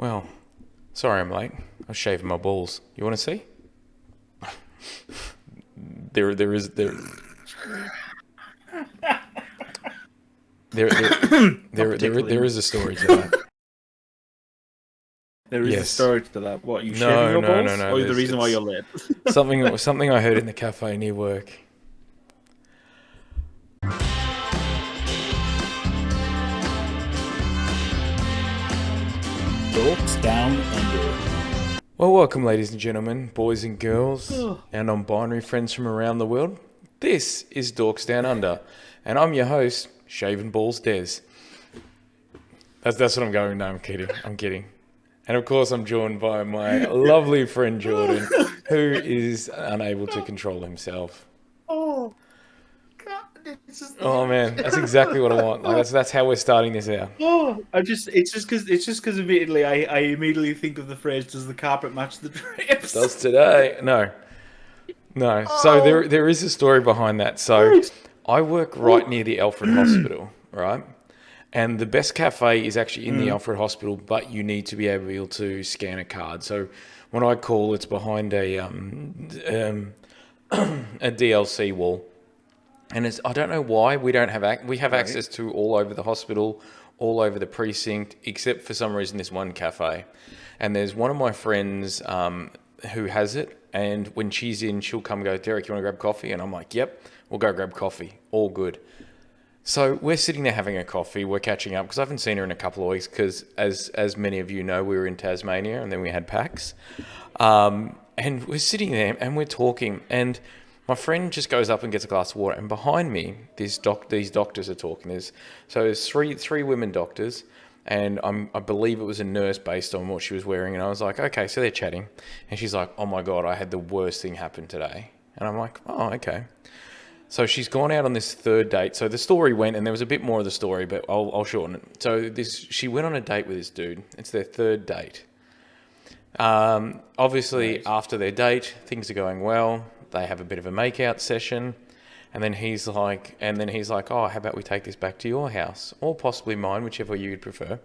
Well, sorry I'm late. I was shaving my balls. You want to see? There is there there there Not particularly. there is a story to that. There is a Yes. story to that. What, you No, shaving your no, balls? no, no. Or the reason why you're late? Something I heard in the cafe near work. Dorks Down Under. Well, welcome, ladies and gentlemen, boys and girls, our non-binary friends from around the world. This is Dorks Down Under, and I'm your host, Shaven Balls Dez. That's what I'm going. No, I'm kidding. And of course, I'm joined by my lovely friend Jordan, who is unable to control himself. Oh, God. It's just... Oh man, that's exactly what I want. Like that's how we're starting this out. Oh, it's just because immediately I immediately think of the phrase, does the carpet match the drapes? Does today? No. So there is a story behind that. So I work right near the Alfred Hospital, right? And the best cafe is actually in the Alfred Hospital, but you need to be able to scan a card. So when I call, it's behind a DLC wall. And I don't know why we don't have we have access to all over the hospital, all over the precinct, except for some reason this one cafe. And there's one of my friends who has it, and when she's in, she'll come and go, Derek, you want to grab coffee? And I'm like, yep, we'll go grab coffee. All good. So we're sitting there having a coffee. We're catching up because I haven't seen her in a couple of weeks because, as many of you know, we were in Tasmania and then we had PAX. And we're sitting there and we're talking, and my friend just goes up and gets a glass of water, and behind me, these doctors are talking. There's three women doctors, and I believe it was a nurse based on what she was wearing. And I was like, okay, so they're chatting, and she's like, oh my God, I had the worst thing happen today. And I'm like, oh, okay. So she's gone out on this third date. So the story went, and there was a bit more of the story, but I'll shorten it. So she went on a date with this dude. It's their third date. Obviously, nice. After their date, things are going well. They have a bit of a make-out session, and then he's like, oh, how about we take this back to your house, or possibly mine, whichever you'd prefer.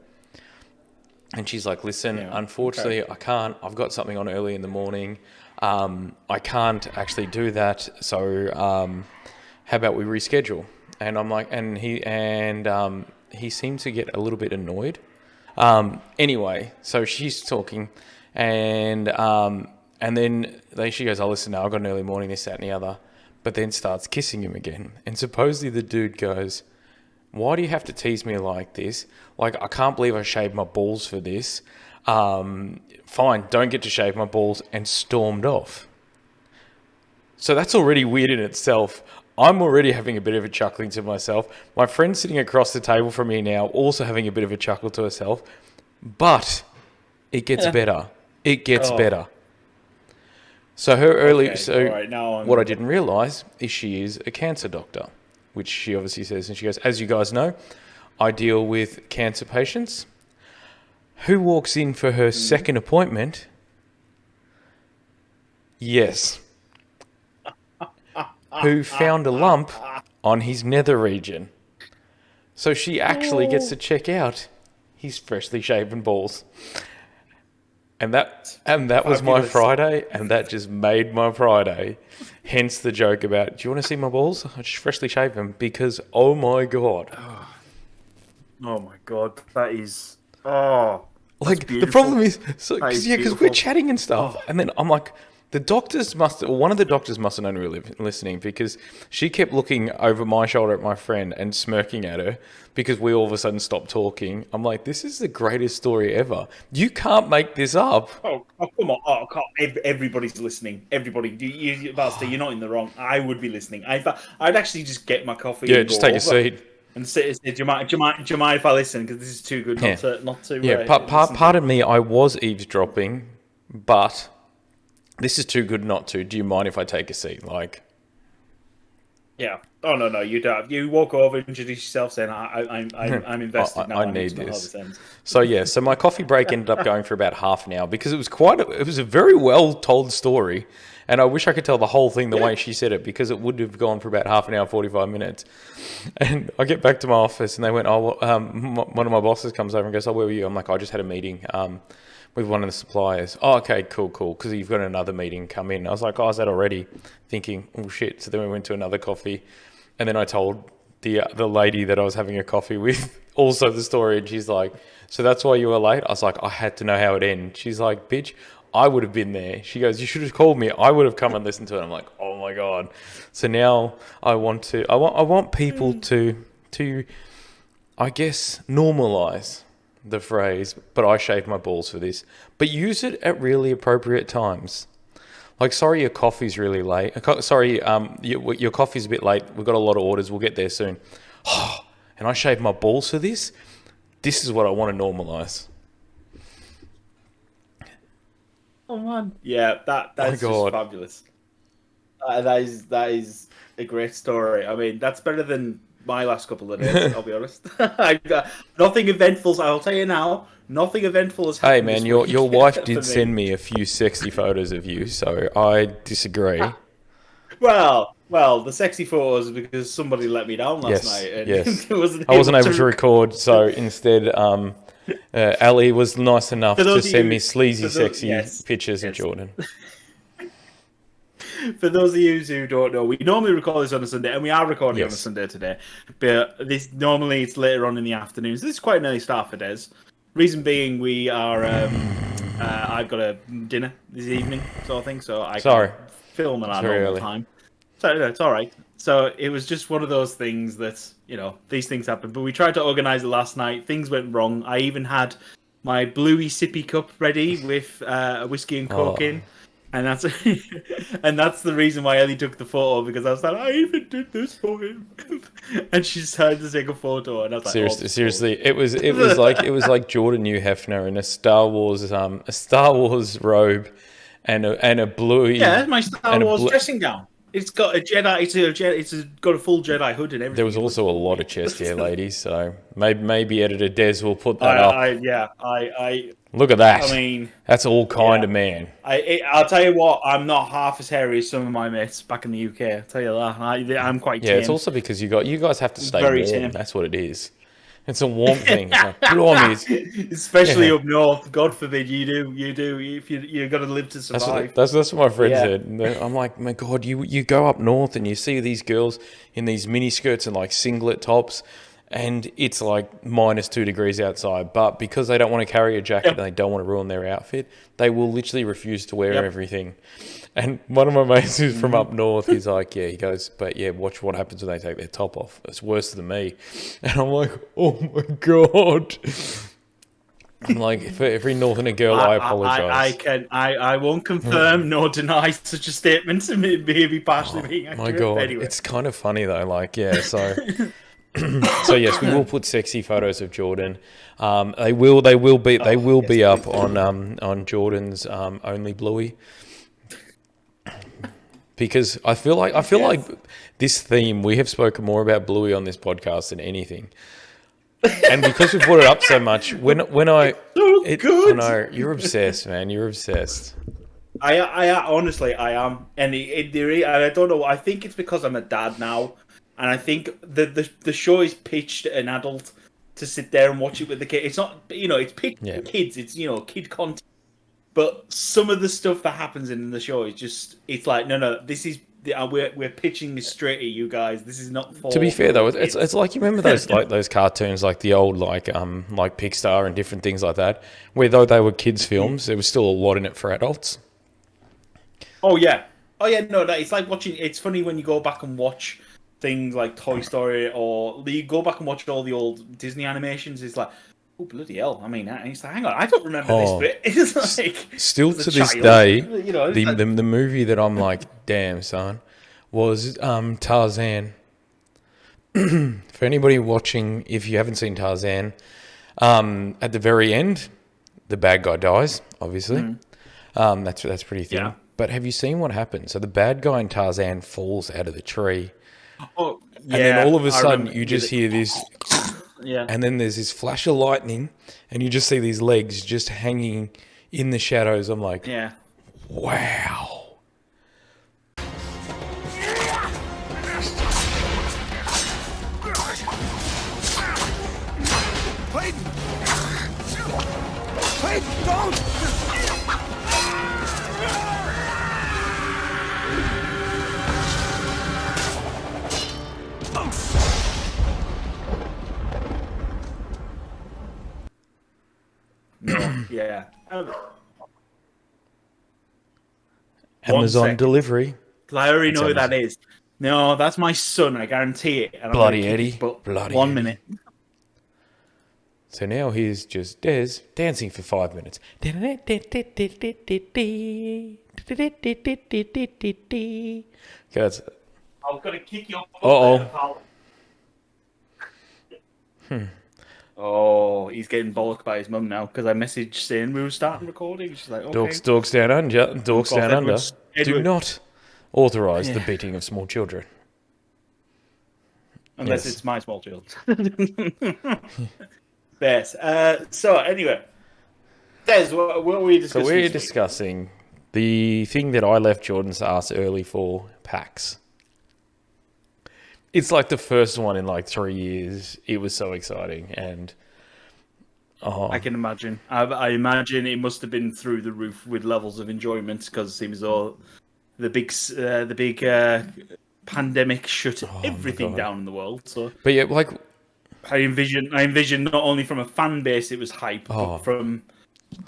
And she's like, listen, unfortunately, okay. I can't. I've got something on early in the morning. I can't actually do that. So, how about we reschedule? And I'm like, and he seemed to get a little bit annoyed. Anyway, so she's talking, and then she goes, oh, listen, no, I've got an early morning, this, that, and the other. But then starts kissing him again. And supposedly the dude goes, why do you have to tease me like this? Like, I can't believe I shaved my balls for this. Fine, don't get to shave my balls, and stormed off. So that's already weird in itself. I'm already having a bit of a chuckling to myself. My friend sitting across the table from me now also having a bit of a chuckle to herself. But it gets better. It gets better. So what I didn't realise is she is a cancer doctor, which she obviously says. And she goes, as you guys know, I deal with cancer patients. Who walks in for her second appointment? Yes. Who found a lump on his nether region. So she actually gets to check out his freshly shaven balls. And that was my Friday, and that just made my Friday. Hence the joke about, do you want to see my balls? I just freshly shaved them because, oh my God. Oh my God, that is... Oh, like, the problem is, because we're chatting and stuff, and then I'm like, one of the doctors must have known we were listening, because she kept looking over my shoulder at my friend and smirking at her because we all of a sudden stopped talking. I'm like, this is the greatest story ever. You can't make this up. Oh come on. Oh, everybody's listening. Everybody. Buster, you're not in the wrong. I would be listening. I'd actually just get my coffee and just take a seat. And say, do you mind if I listen? Because this is too good not to. Yeah, pardon me, I was eavesdropping, but... this is too good not to. Do you mind if I take a seat? Like, yeah. Oh no, you don't. You walk over, introduce yourself, saying, "I'm invested now. I need this." So my coffee break ended up going for about half an hour because it was a very well told story, And I wish I could tell the whole thing the way she said it, because it would have gone for about half an hour, 45 minutes. And I get back to my office and they went, one of my bosses comes over and goes, oh, where were you? I'm like, I just had a meeting with one of the suppliers. Oh, okay, cool. Because you've got another meeting come in. I was like, oh, is that already? Thinking, oh, shit. So then we went to another coffee. And then I told the lady that I was having a coffee with also the story. And she's like, so that's why you were late? I was like, I had to know how it ended. She's like, bitch, I would have been there. She goes, you should have called me. I would have come and listened to it. I'm like, oh my God. So now I want people to I guess normalize the phrase, but I shave my balls for this. But use it at really appropriate times. Like, sorry, your coffee's really late. Sorry, your coffee's a bit late. We've got a lot of orders. We'll get there soon. And I shave my balls for this? This is what I want to normalize. Oh man, yeah, that's just fabulous. That is a great story. I mean, that's better than my last couple of days. I'll be honest. I got nothing eventful. I'll tell you now, nothing eventful has happened. Hey man, your wife did send me a few sexy photos of you, so I disagree. Well, the sexy photos because somebody let me down last night. And yes. I wasn't able to record, so instead, Ali was nice enough to send me sleazy, sexy pictures of Jordan. For those of you who don't know, we normally record this on a Sunday, and we are recording on a Sunday today. But normally it's later on in the afternoon, so this is quite an early start for Dez. Reason being, we are I've got a dinner this evening, sort of thing, so I can't film at our normal time. So no, it's all right. So it was just one of those things that, these things happen. But we tried to organise it last night. Things went wrong. I even had my bluey sippy cup ready with a whiskey and coke in. And that's the reason why Ellie took the photo, because I was like, I even did this for him. And she decided to take a photo, and I was like, seriously, it was like Jordan Hugh Hefner in a Star Wars robe and a bluey. Yeah, that's my Star Wars dressing gown. It's got a Jedi. It's got a full Jedi hood and everything. There was also a lot of chest hair, ladies. So maybe editor Dez will put that up. Look at that. I mean, that's all kind of man. I'll tell you what. I'm not half as hairy as some of my mates back in the UK. I'll tell you that. I'm quite. Yeah, tame. It's also because you guys have to stay warm. Tame. That's what it is. It's a warm thing. It's like, especially up north. God forbid you do. If you're got to live to survive. That's what my friend said. I'm like, my God, you go up north and you see these girls in these mini skirts and like singlet tops, and it's like -2 degrees outside. But because they don't want to carry a jacket and they don't want to ruin their outfit, they will literally refuse to wear everything. And one of my mates who's from up north, he's like, he goes, but watch what happens when they take their top off. It's worse than me. And I'm like, oh my God. I'm like, for every northerner girl, I apologise. I won't confirm nor deny such a statement to maybe partially being accurate. My God, anyway. It's kind of funny though. So... So yes, we will put sexy photos of Jordan. They will be up on Jordan's Only Bluey. Because I feel like this theme, we have spoken more about Bluey on this podcast than anything. And because we brought it up so much, when I know you're obsessed, man. You're obsessed. I honestly am, and I don't know. I think it's because I'm a dad now, and I think the show is pitched at an adult to sit there and watch it with the kid. It's not, it's pitched for kids. It's kid content. But some of the stuff that happens in the show is just, it's like, no, this is, we're pitching this straight at you guys. This is not for... To be fair though, it's like, you remember those those cartoons, like the old like Pixar and different things like that, where though they were kids films, there was still a lot in it for adults. Oh yeah, no, it's like watching. It's funny when you go back and watch things like Toy Story, or you go back and watch all the old Disney animations. It's like, oh bloody hell! I mean, it's like, hang on, I don't remember this bit. It's like still to this day, the movie that I'm like, damn son, was Tarzan. For anybody watching, if you haven't seen Tarzan, at the very end, the bad guy dies. Obviously, that's pretty thin. Yeah. But have you seen what happened? So the bad guy in Tarzan falls out of the tree. Oh, yeah. And then all of a sudden you just hear this. Yeah. And then there's this flash of lightning and you just see these legs just hanging in the shadows. I'm like, wow. No, yeah. Amazon delivery. I already know who Amazon. that is. No, that's my son. I guarantee it. And I'm Bloody gonna kick Eddie. his butt. Bloody 1 Eddie. minute. So now here's just Dez dancing for 5 minutes. That's I was gonna kick your butt. Uh-oh. Oh, he's getting bollocked by his mum now because I messaged saying we were starting recording. She's like, okay. Dorks down under. Dorks down under. Do Edward. not authorise the beating of small children. Unless Yes. it's my small child. Yes. So anyway, Des, what were we discussing? So we're this week? discussing the thing that I left Jordan's ass early for, PAX. It's like the first one in like 3 years. It was so exciting, and I can imagine. I imagine it must have been through the roof with levels of enjoyment because it seems though the big pandemic shut everything down in the world. So, but yeah, like I envision not only from a fan base it was hype, but from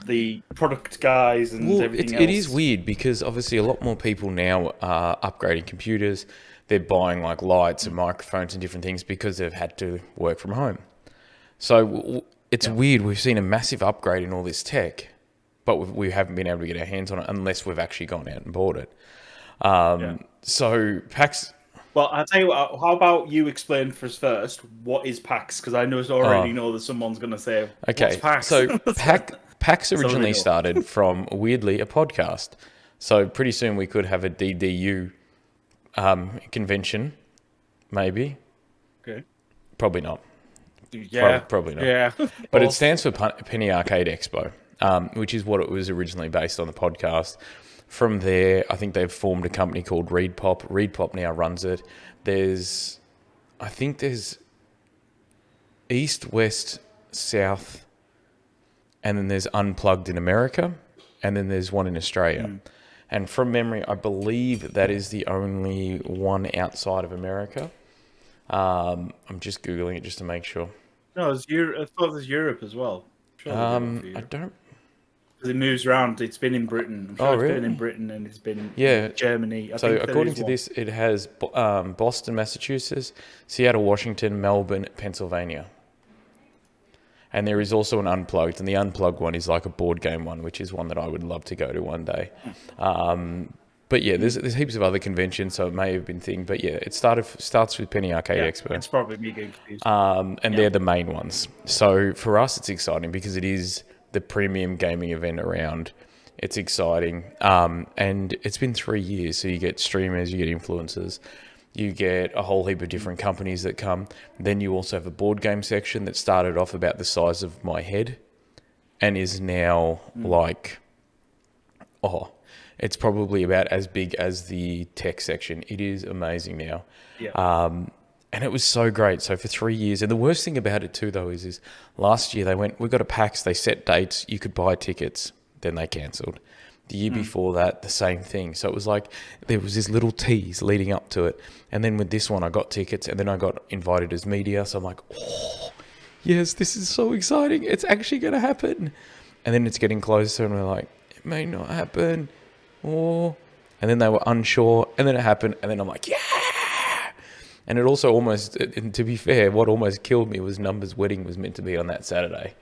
the product guys and everything else. It is weird because obviously a lot more people now are upgrading computers. They're buying like lights and microphones and different things because they've had to work from home. So it's weird. We've seen a massive upgrade in all this tech, but we haven't been able to get our hands on it unless we've actually gone out and bought it. So PAX... Well, I'll tell you what, how about you explain for us first, what is PAX? Because I already know that someone's going to say, okay, what's PAX? So PAX originally started from, weirdly, a podcast. So pretty soon we could have a DDU convention, maybe. Okay. Probably not. Yeah. Probably not. Yeah. But it stands for Penny Arcade Expo, which is what it was originally based on, the podcast. From there, I think they've formed a company called ReedPop. ReedPop now runs it. There's East, West, South, and then there's Unplugged in America, and then there's one in Australia. And from memory, I believe that is the only one outside of America. I'm just Googling it just to make sure. No, I thought there's Europe as well. I don't... Because it moves around. It's been in Britain. I'm sure it's been in Britain and it's been in Germany. So according to this, it has Boston, Massachusetts, Seattle, Washington, Melbourne, Pennsylvania. And there is also an Unplugged, and the Unplugged one is like a board game one, which is one that I would love to go to one day. But yeah, there's heaps of other conventions, so it may have been thing. But yeah, it starts with Penny Arcade Expo. It's probably me getting confused. And they're the main ones. So for us, it's exciting because it is the premium gaming event around. It's exciting. And it's been 3 years, so you get streamers, you get influencers, you get a whole heap of different companies that come. Then you also have a board game section that started off about the size of my head and is now it's probably about as big as the tech section. It is amazing now. Yeah. And it was so great. So for 3 years, and the worst thing about it too, though, is last year they went, we got a PAX, they set dates, you could buy tickets, then they cancelled. The year before that, the same thing. So it was like there was this little tease leading up to it. And then with this one, I got tickets, and then I got invited as media. So I'm like, oh, yes, this is so exciting. It's actually going to happen. And then it's getting closer, and we're like, it may not happen. And then they were unsure, and then it happened, and then I'm like, yeah! And it also almost, and to be fair, what almost killed me was Number's wedding was meant to be on that Saturday.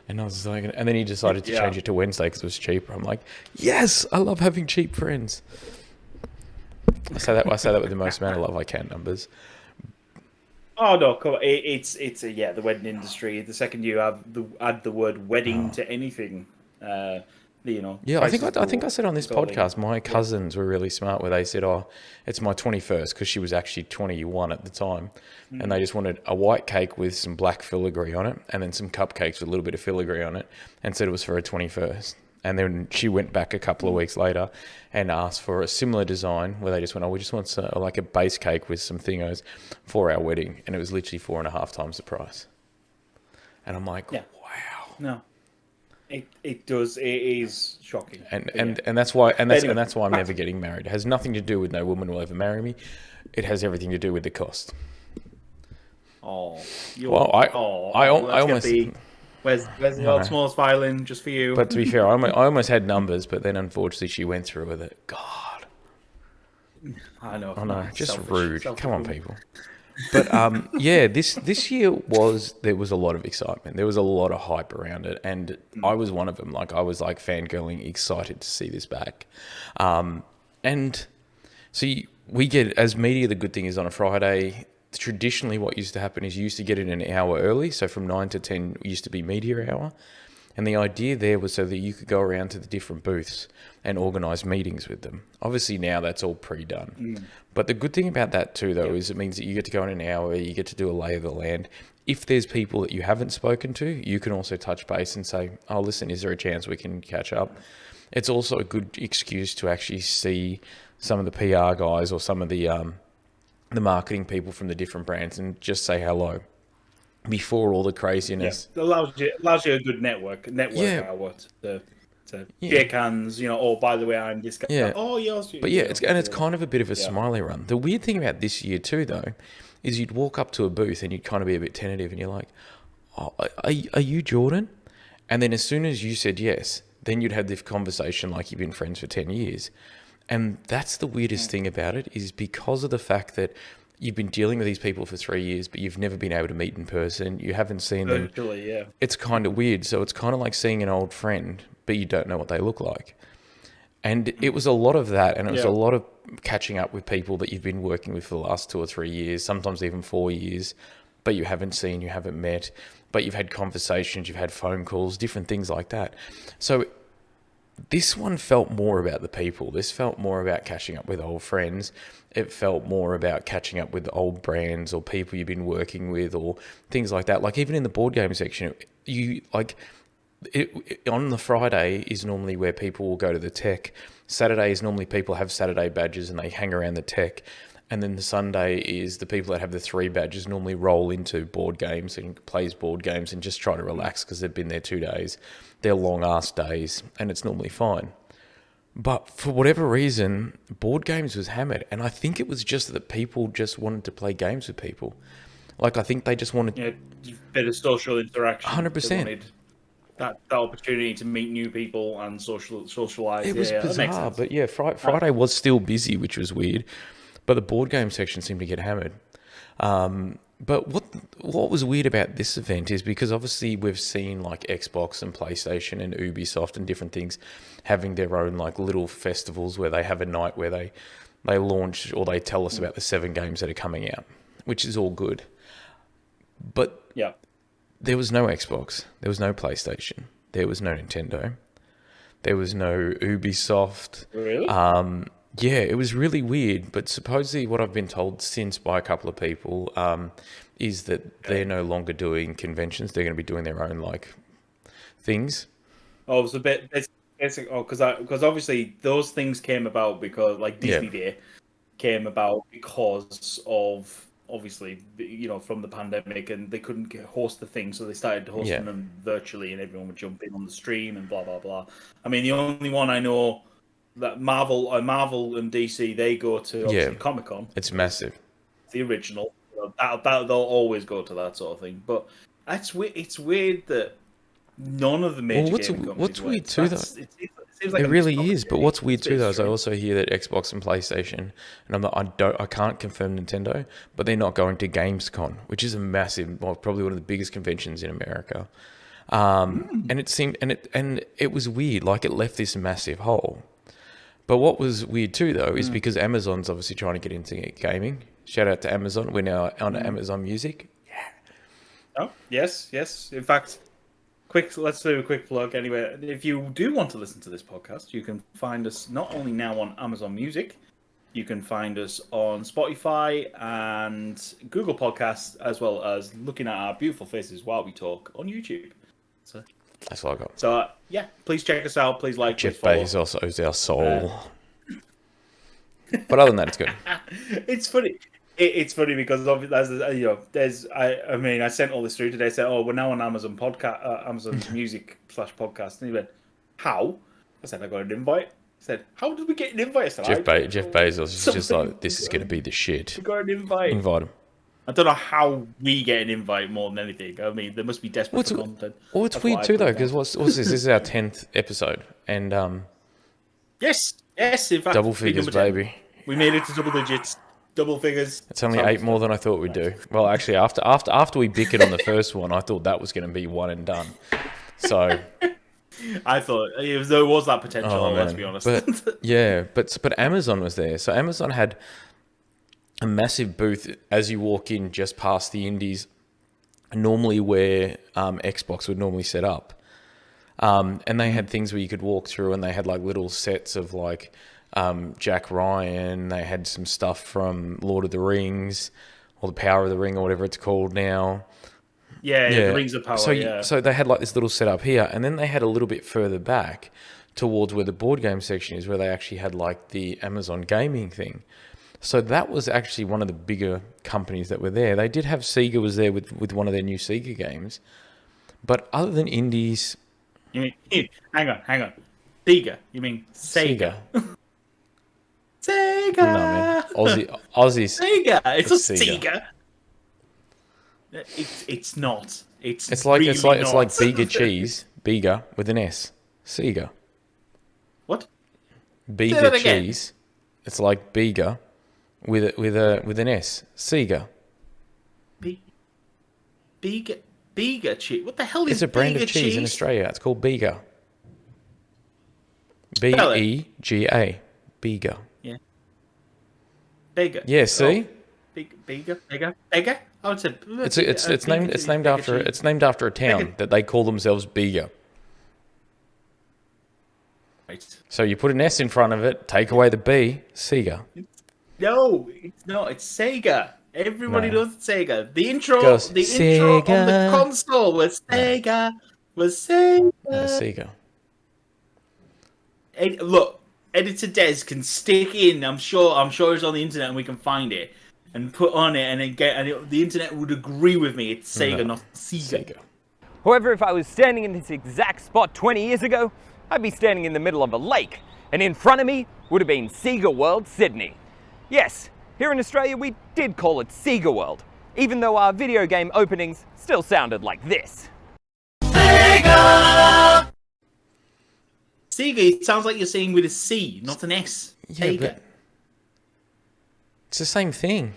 And I was like, and then he decided to change it to Wednesday because it was cheaper. I'm like, yes, I love having cheap friends. I say that with the most amount of love I can, Numbers. Oh no, come on. It's the wedding industry. The second you add the word wedding to anything, Yeah, I think I said on this podcast, my cousins were really smart where they said, oh, it's my 21st, because she was actually 21 at the time. And they just wanted a white cake with some black filigree on it, and then some cupcakes with a little bit of filigree on it, and said it was for her 21st. And then she went back a couple of weeks later and asked for a similar design where they just went, oh, we just want like a base cake with some thingos for our wedding. And it was literally 4.5 times the price. And I'm like, wow. No. It does. It is shocking. And that's why Anyway, that's why I'm never getting married. It has nothing to do with no woman will ever marry me. It has everything to do with the cost. Oh, Well, I let's get almost. the. Where's the world's smallest violin just for you? But to be fair, I almost had numbers, but then unfortunately she went through with it. God, I know. just Selfish, rude. selfish Come on, woman. people. But yeah, this year there was a lot of excitement. There was a lot of hype around it, and I was one of them. Like I was like fangirling, excited to see this back. And see, we get as media. The good thing is on a Friday. Traditionally, what used to happen is you used to get it an hour early. So from 9 to 10 used to be media hour. And the idea there was so that you could go around to the different booths and organise meetings with them. Obviously now that's all pre-done. But the good thing about that too, though, is it means that you get to go in an hour, you get to do a lay of the land. If there's people that you haven't spoken to, you can also touch base and say, oh, listen, is there a chance we can catch up? It's also a good excuse to actually see some of the PR guys or some of the marketing people from the different brands and just say hello before all the craziness. It allows you a good network hour to shake hands, oh, by the way, I'm this guy. Yeah. Oh, yes. But yeah, it's kind of a bit of a smiley run. The weird thing about this year too, though, is you'd walk up to a booth and you'd kind of be a bit tentative and you're like, oh, are you Jordan? And then as soon as you said yes, then you'd have this conversation like you've been friends for 10 years. And that's the weirdest thing about it, is because of the fact that you've been dealing with these people for 3 years, but you've never been able to meet in person. You haven't seen them. Virtually, yeah. It's kind of weird. So it's kind of like seeing an old friend, but you don't know what they look like. And it was a lot of that. And it was a lot of catching up with people that you've been working with for the last 2 or 3 years, sometimes even 4 years, but you haven't seen, you haven't met, but you've had conversations, you've had phone calls, different things like that. So this one felt more about the people. This felt more about catching up with old friends. It felt more about catching up with old brands or people you've been working with or things like that. Like even in the board game section, on the Friday is normally where people will go to the tech. Saturday is normally people have Saturday badges and they hang around the tech. And then the Sunday is the people that have the 3 badges normally roll into board games and plays board games and just try to relax because they've been there 2 days. They're long-ass days and it's normally fine. But for whatever reason, board games was hammered. And I think it was just that people just wanted to play games with people. Like, I think they just wanted... Yeah, a bit of social interaction. 100%. They wanted that opportunity to meet new people and socialise. It was bizarre, but yeah, Friday was still busy, which was weird. But the board game section seemed to get hammered. But what was weird about this event is because obviously we've seen like Xbox and PlayStation and Ubisoft and different things having their own like little festivals where they have a night where they launch or they tell us about the 7 games that are coming out, which is all good. But there was no Xbox, there was no PlayStation, there was no Nintendo, there was no Ubisoft. Really? Yeah, it was really weird, but supposedly what I've been told since by a couple of people is that they're no longer doing conventions. They're going to be doing their own like things. Oh, it was a bit basic. Oh, because obviously those things came about because like Disney Day came about because of obviously from the pandemic and they couldn't host the thing, so they started hosting them virtually and everyone would jump in on the stream and blah blah blah. I mean, the only one I know that Marvel and DC, they go to obviously Comic-Con. It's massive. The original. They'll always go to that sort of thing. But it's weird that none of the major game companies what's went. weird too, though? It seems like it really is. But what's weird too, though, is I also hear that Xbox and PlayStation, and I can't confirm Nintendo, but they're not going to Gamescom, which is a massive, probably one of the biggest conventions in America. And it seemed, and it was weird. Like it left this massive hole. But what was weird too, though, is because Amazon's obviously trying to get into gaming. Shout out to Amazon. We're now on Amazon Music. Yeah. Oh, yes. In fact, let's do a quick plug anyway. If you do want to listen to this podcast, you can find us not only now on Amazon Music, you can find us on Spotify and Google Podcasts, as well as looking at our beautiful faces while we talk on YouTube. So that's all I got. So, please check us out. Please like, Jeff please follow. Bezos is our soul. But other than that, it's good. It's funny. It's funny because obviously, I mean, I sent all this through today. Said, "Oh, we're now on Amazon Amazon Music /podcast." And he went, "How?" I said, "I got an invite." He said, "How did we get an invite?" I said, Jeff Bezos is just like, this is going to be the shit. We got an invite. Invite him. I don't know how we get an invite more than anything. I mean, they must be desperate for content. Well, it's weird too, though, because what's this? This is our 10th episode, and yes, in fact, double figures, baby. We made it to double digits, double figures. It's only 8 more than I thought we'd do. Well, actually, after we bickered on the first one, I thought that was going to be one and done. So I thought there was that potential. Let's be honest. But yeah, but Amazon was there, so Amazon had a massive booth as you walk in, just past the indies, normally where Xbox would normally set up. And they had things where you could walk through, and they had like little sets of like Jack Ryan. They had some stuff from Lord of the Rings, or the Power of the Ring, or whatever it's called now. Yeah. The Rings of Power. So they had like this little setup here, and then they had a little bit further back towards where the board game section is, where they actually had like the Amazon gaming thing. So that was actually one of the bigger companies that were there. They did have Sega was there with one of their new Sega games. But other than indies... You mean... Hang on. Sega. You mean Sega? Sega! No, man. Aussies. Sega! It's a Sega. It's not. It's like Bega cheese. Bega with an S. Sega. What? Bega cheese. It's like Bega with an S. Sega. Bega cheese. What the hell is It's a brand Bega of cheese in Australia. It's called Bega. Bega. Bega. Yeah. Bega. Yeah. See. Bega. I would say it's named after a town that they call themselves Bega. Right. So you put an S in front of it, take away the B, Sega. No, it's Sega. Everybody knows Sega. The intro on the console was Sega. Sega. Look, Editor Dez can stick in. I'm sure it's on the internet and we can find it and put on it and then the internet would agree with me. It's Sega, not Sega. However, if I was standing in this exact spot 20 years ago, I'd be standing in the middle of a lake, and in front of me would have been Sega World Sydney. Yes, here in Australia we did call it Sega World, even though our video game openings still sounded like this. Sega! Sega, it sounds like you're saying with a C, not an S. Yeah, Sega. but it's the same thing.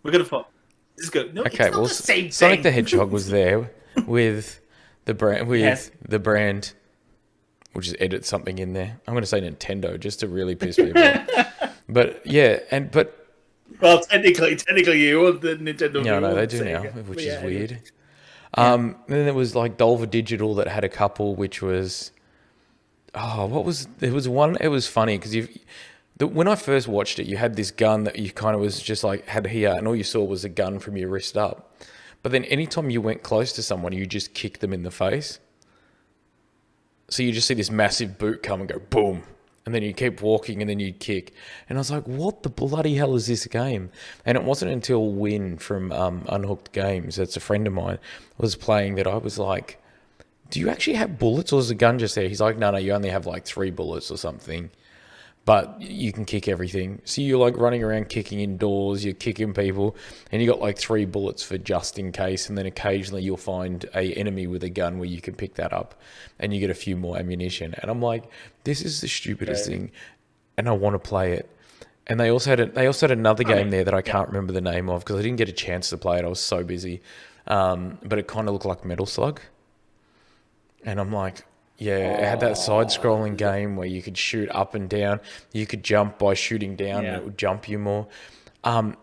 We're gonna fuck. This is good. No, okay, it's not the same Sonic thing. the Hedgehog was there with the brand, which is edit something in there. I'm going to say Nintendo just to really piss people off. But yeah, well, technically, you want the Nintendo. No, they do now, which is weird. Then there was like Dolva Digital that had a couple, which was, there was one. It was funny because when I first watched it, you had this gun that you kind of was just like had here, and all you saw was a gun from your wrist up. But then anytime you went close to someone, you just kicked them in the face. So you just see this massive boot come and go boom. And then you keep walking and then you'd kick. And I was like, what the bloody hell is this game? And it wasn't until Win from Unhooked Games, that's a friend of mine, was playing that I was like, do you actually have bullets or is the gun just there? He's like, no, you only have like 3 bullets or something. But you can kick everything. So you're like running around kicking indoors, you're kicking people, and you got like 3 bullets for just in case. And then occasionally you'll find a enemy with a gun where you can pick that up, and you get a few more ammunition. And I'm like, this is the stupidest thing, and I want to play it. And they also had another game there that I can't remember the name of because I didn't get a chance to play it. I was so busy, but it kind of looked like Metal Slug. And I'm like, yeah, it had that side-scrolling game where you could shoot up and down. You could jump by shooting down, and it would jump you more. And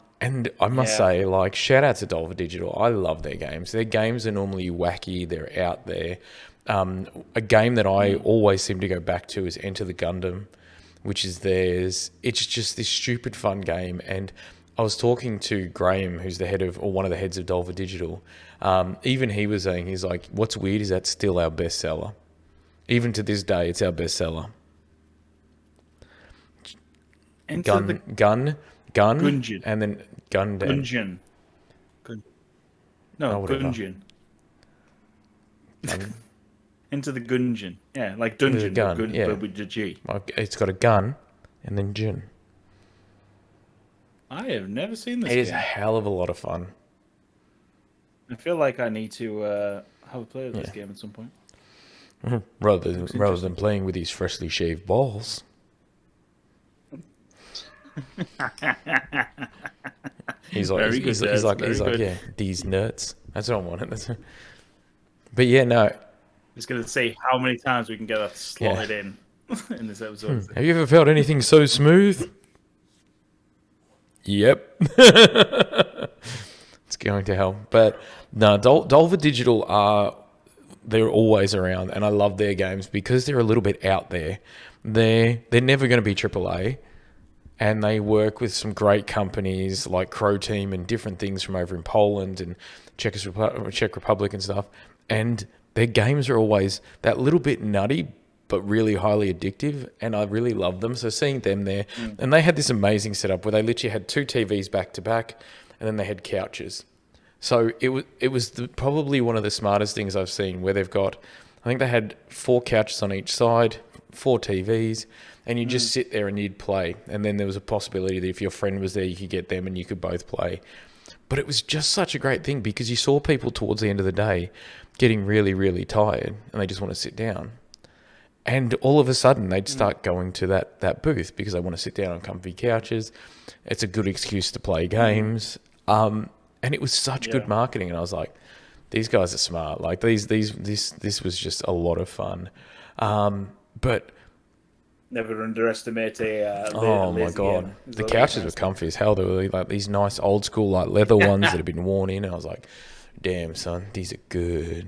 I must say, like, shout out to Dolva Digital. I love their games. Their games are normally wacky. They're out there. A game that I always seem to go back to is Enter the Gundam, which is theirs. It's just this stupid fun game. And I was talking to Graham, who's one of the heads of Dolva Digital. Even he was saying, he's like, what's weird is that's still our bestseller. Even to this day, it's our bestseller. Gun gun, Gungeon. and then gun. Gungeon. No, whatever. Gungeon. Gun. Into the Gungeon. Yeah, like With a dungeon, gun, but, yeah. but with the G. It's got a gun, and then gin. I have never seen this It is a game. hell of a lot of fun. I feel like I need to have a play of this game at some point. Rather than playing with these freshly shaved balls. He's like, Very good, he's Dez, like, very good. yeah, these nuts. That's what I wanted. But yeah, no. Just going to say how many times we can get that slotted in this episode. Have you ever felt anything so smooth? Yep. It's going to hell. But no, Dolva Digital they're always around, and I love their games because they're a little bit out there. They're never going to be AAA, and they work with some great companies like Crow Team and different things from over in Poland and Czech Republic and stuff. And their games are always that little bit nutty, but really highly addictive, and I really love them. So seeing them there, and they had this amazing setup where they literally had 2 TVs back to back, and then they had couches. So it was probably one of the smartest things I've seen, where they've got, I think they had 4 couches on each side, 4 TVs, and you just sit there and you'd play. And then there was a possibility that if your friend was there, you could get them and you could both play. But it was just such a great thing because you saw people towards the end of the day getting really, really tired and they just want to sit down. And all of a sudden they'd start going to that booth because they want to sit down on comfy couches. It's a good excuse to play games. And it was such good marketing. And I was like, these guys are smart. Like this was just a lot of fun. But Never underestimate a oh my god, the couches were comfy as hell. They were like these nice old school like leather ones that had been worn in. I was like, damn son, these are good.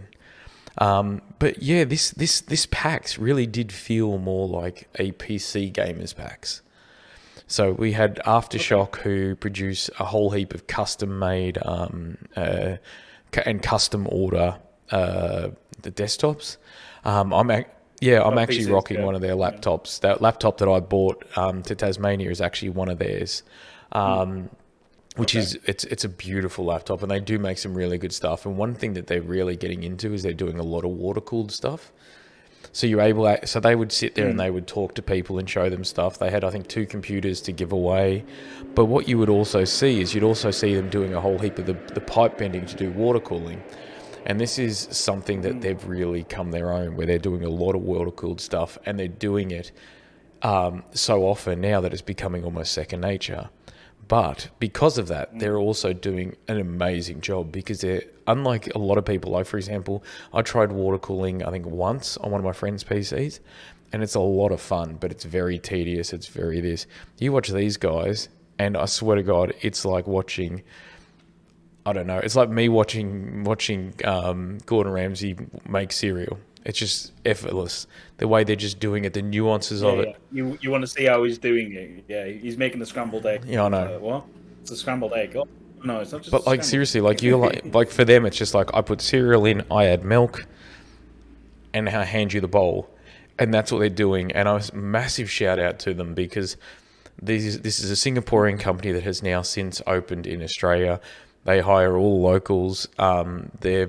But yeah, this PAX really did feel more like a PC gamers PAX. So we had Aftershock, who produce a whole heap of custom made and custom order the desktops. I'm actually PCs, rocking one of their laptops. That laptop that I bought to Tasmania is actually one of theirs. Which is it's a beautiful laptop, and they do make some really good stuff. And one thing that they're really getting into is they're doing a lot of water cooled stuff. So so they would sit there and they would talk to people and show them stuff. They had, I think, 2 computers to give away. But what you would also see is you'd also see them doing a whole heap of the pipe bending to do water cooling. And this is something that they've really come their own, where they're doing a lot of water cooled stuff, and they're doing it so often now that it's becoming almost second nature. But because of that, they're also doing an amazing job because they're, unlike a lot of people, like for example, I tried water cooling, I think once on one of my friend's PCs, and it's a lot of fun, but it's very tedious. It's very this. You watch these guys, and I swear to God, it's like watching, I don't know, it's like me watching Gordon Ramsay make cereal. It's just effortless. The way they're just doing it, the nuances of it. You want to see how he's doing it. Yeah, he's making the scrambled egg. Yeah, I know. What? It's a scrambled egg. Oh, no, it's not just But like seriously, like you like for them, it's just like I put cereal in, I add milk, and I hand you the bowl, and that's what they're doing. And I was massive shout out to them because this is a Singaporean company that has now since opened in Australia. They hire all locals. They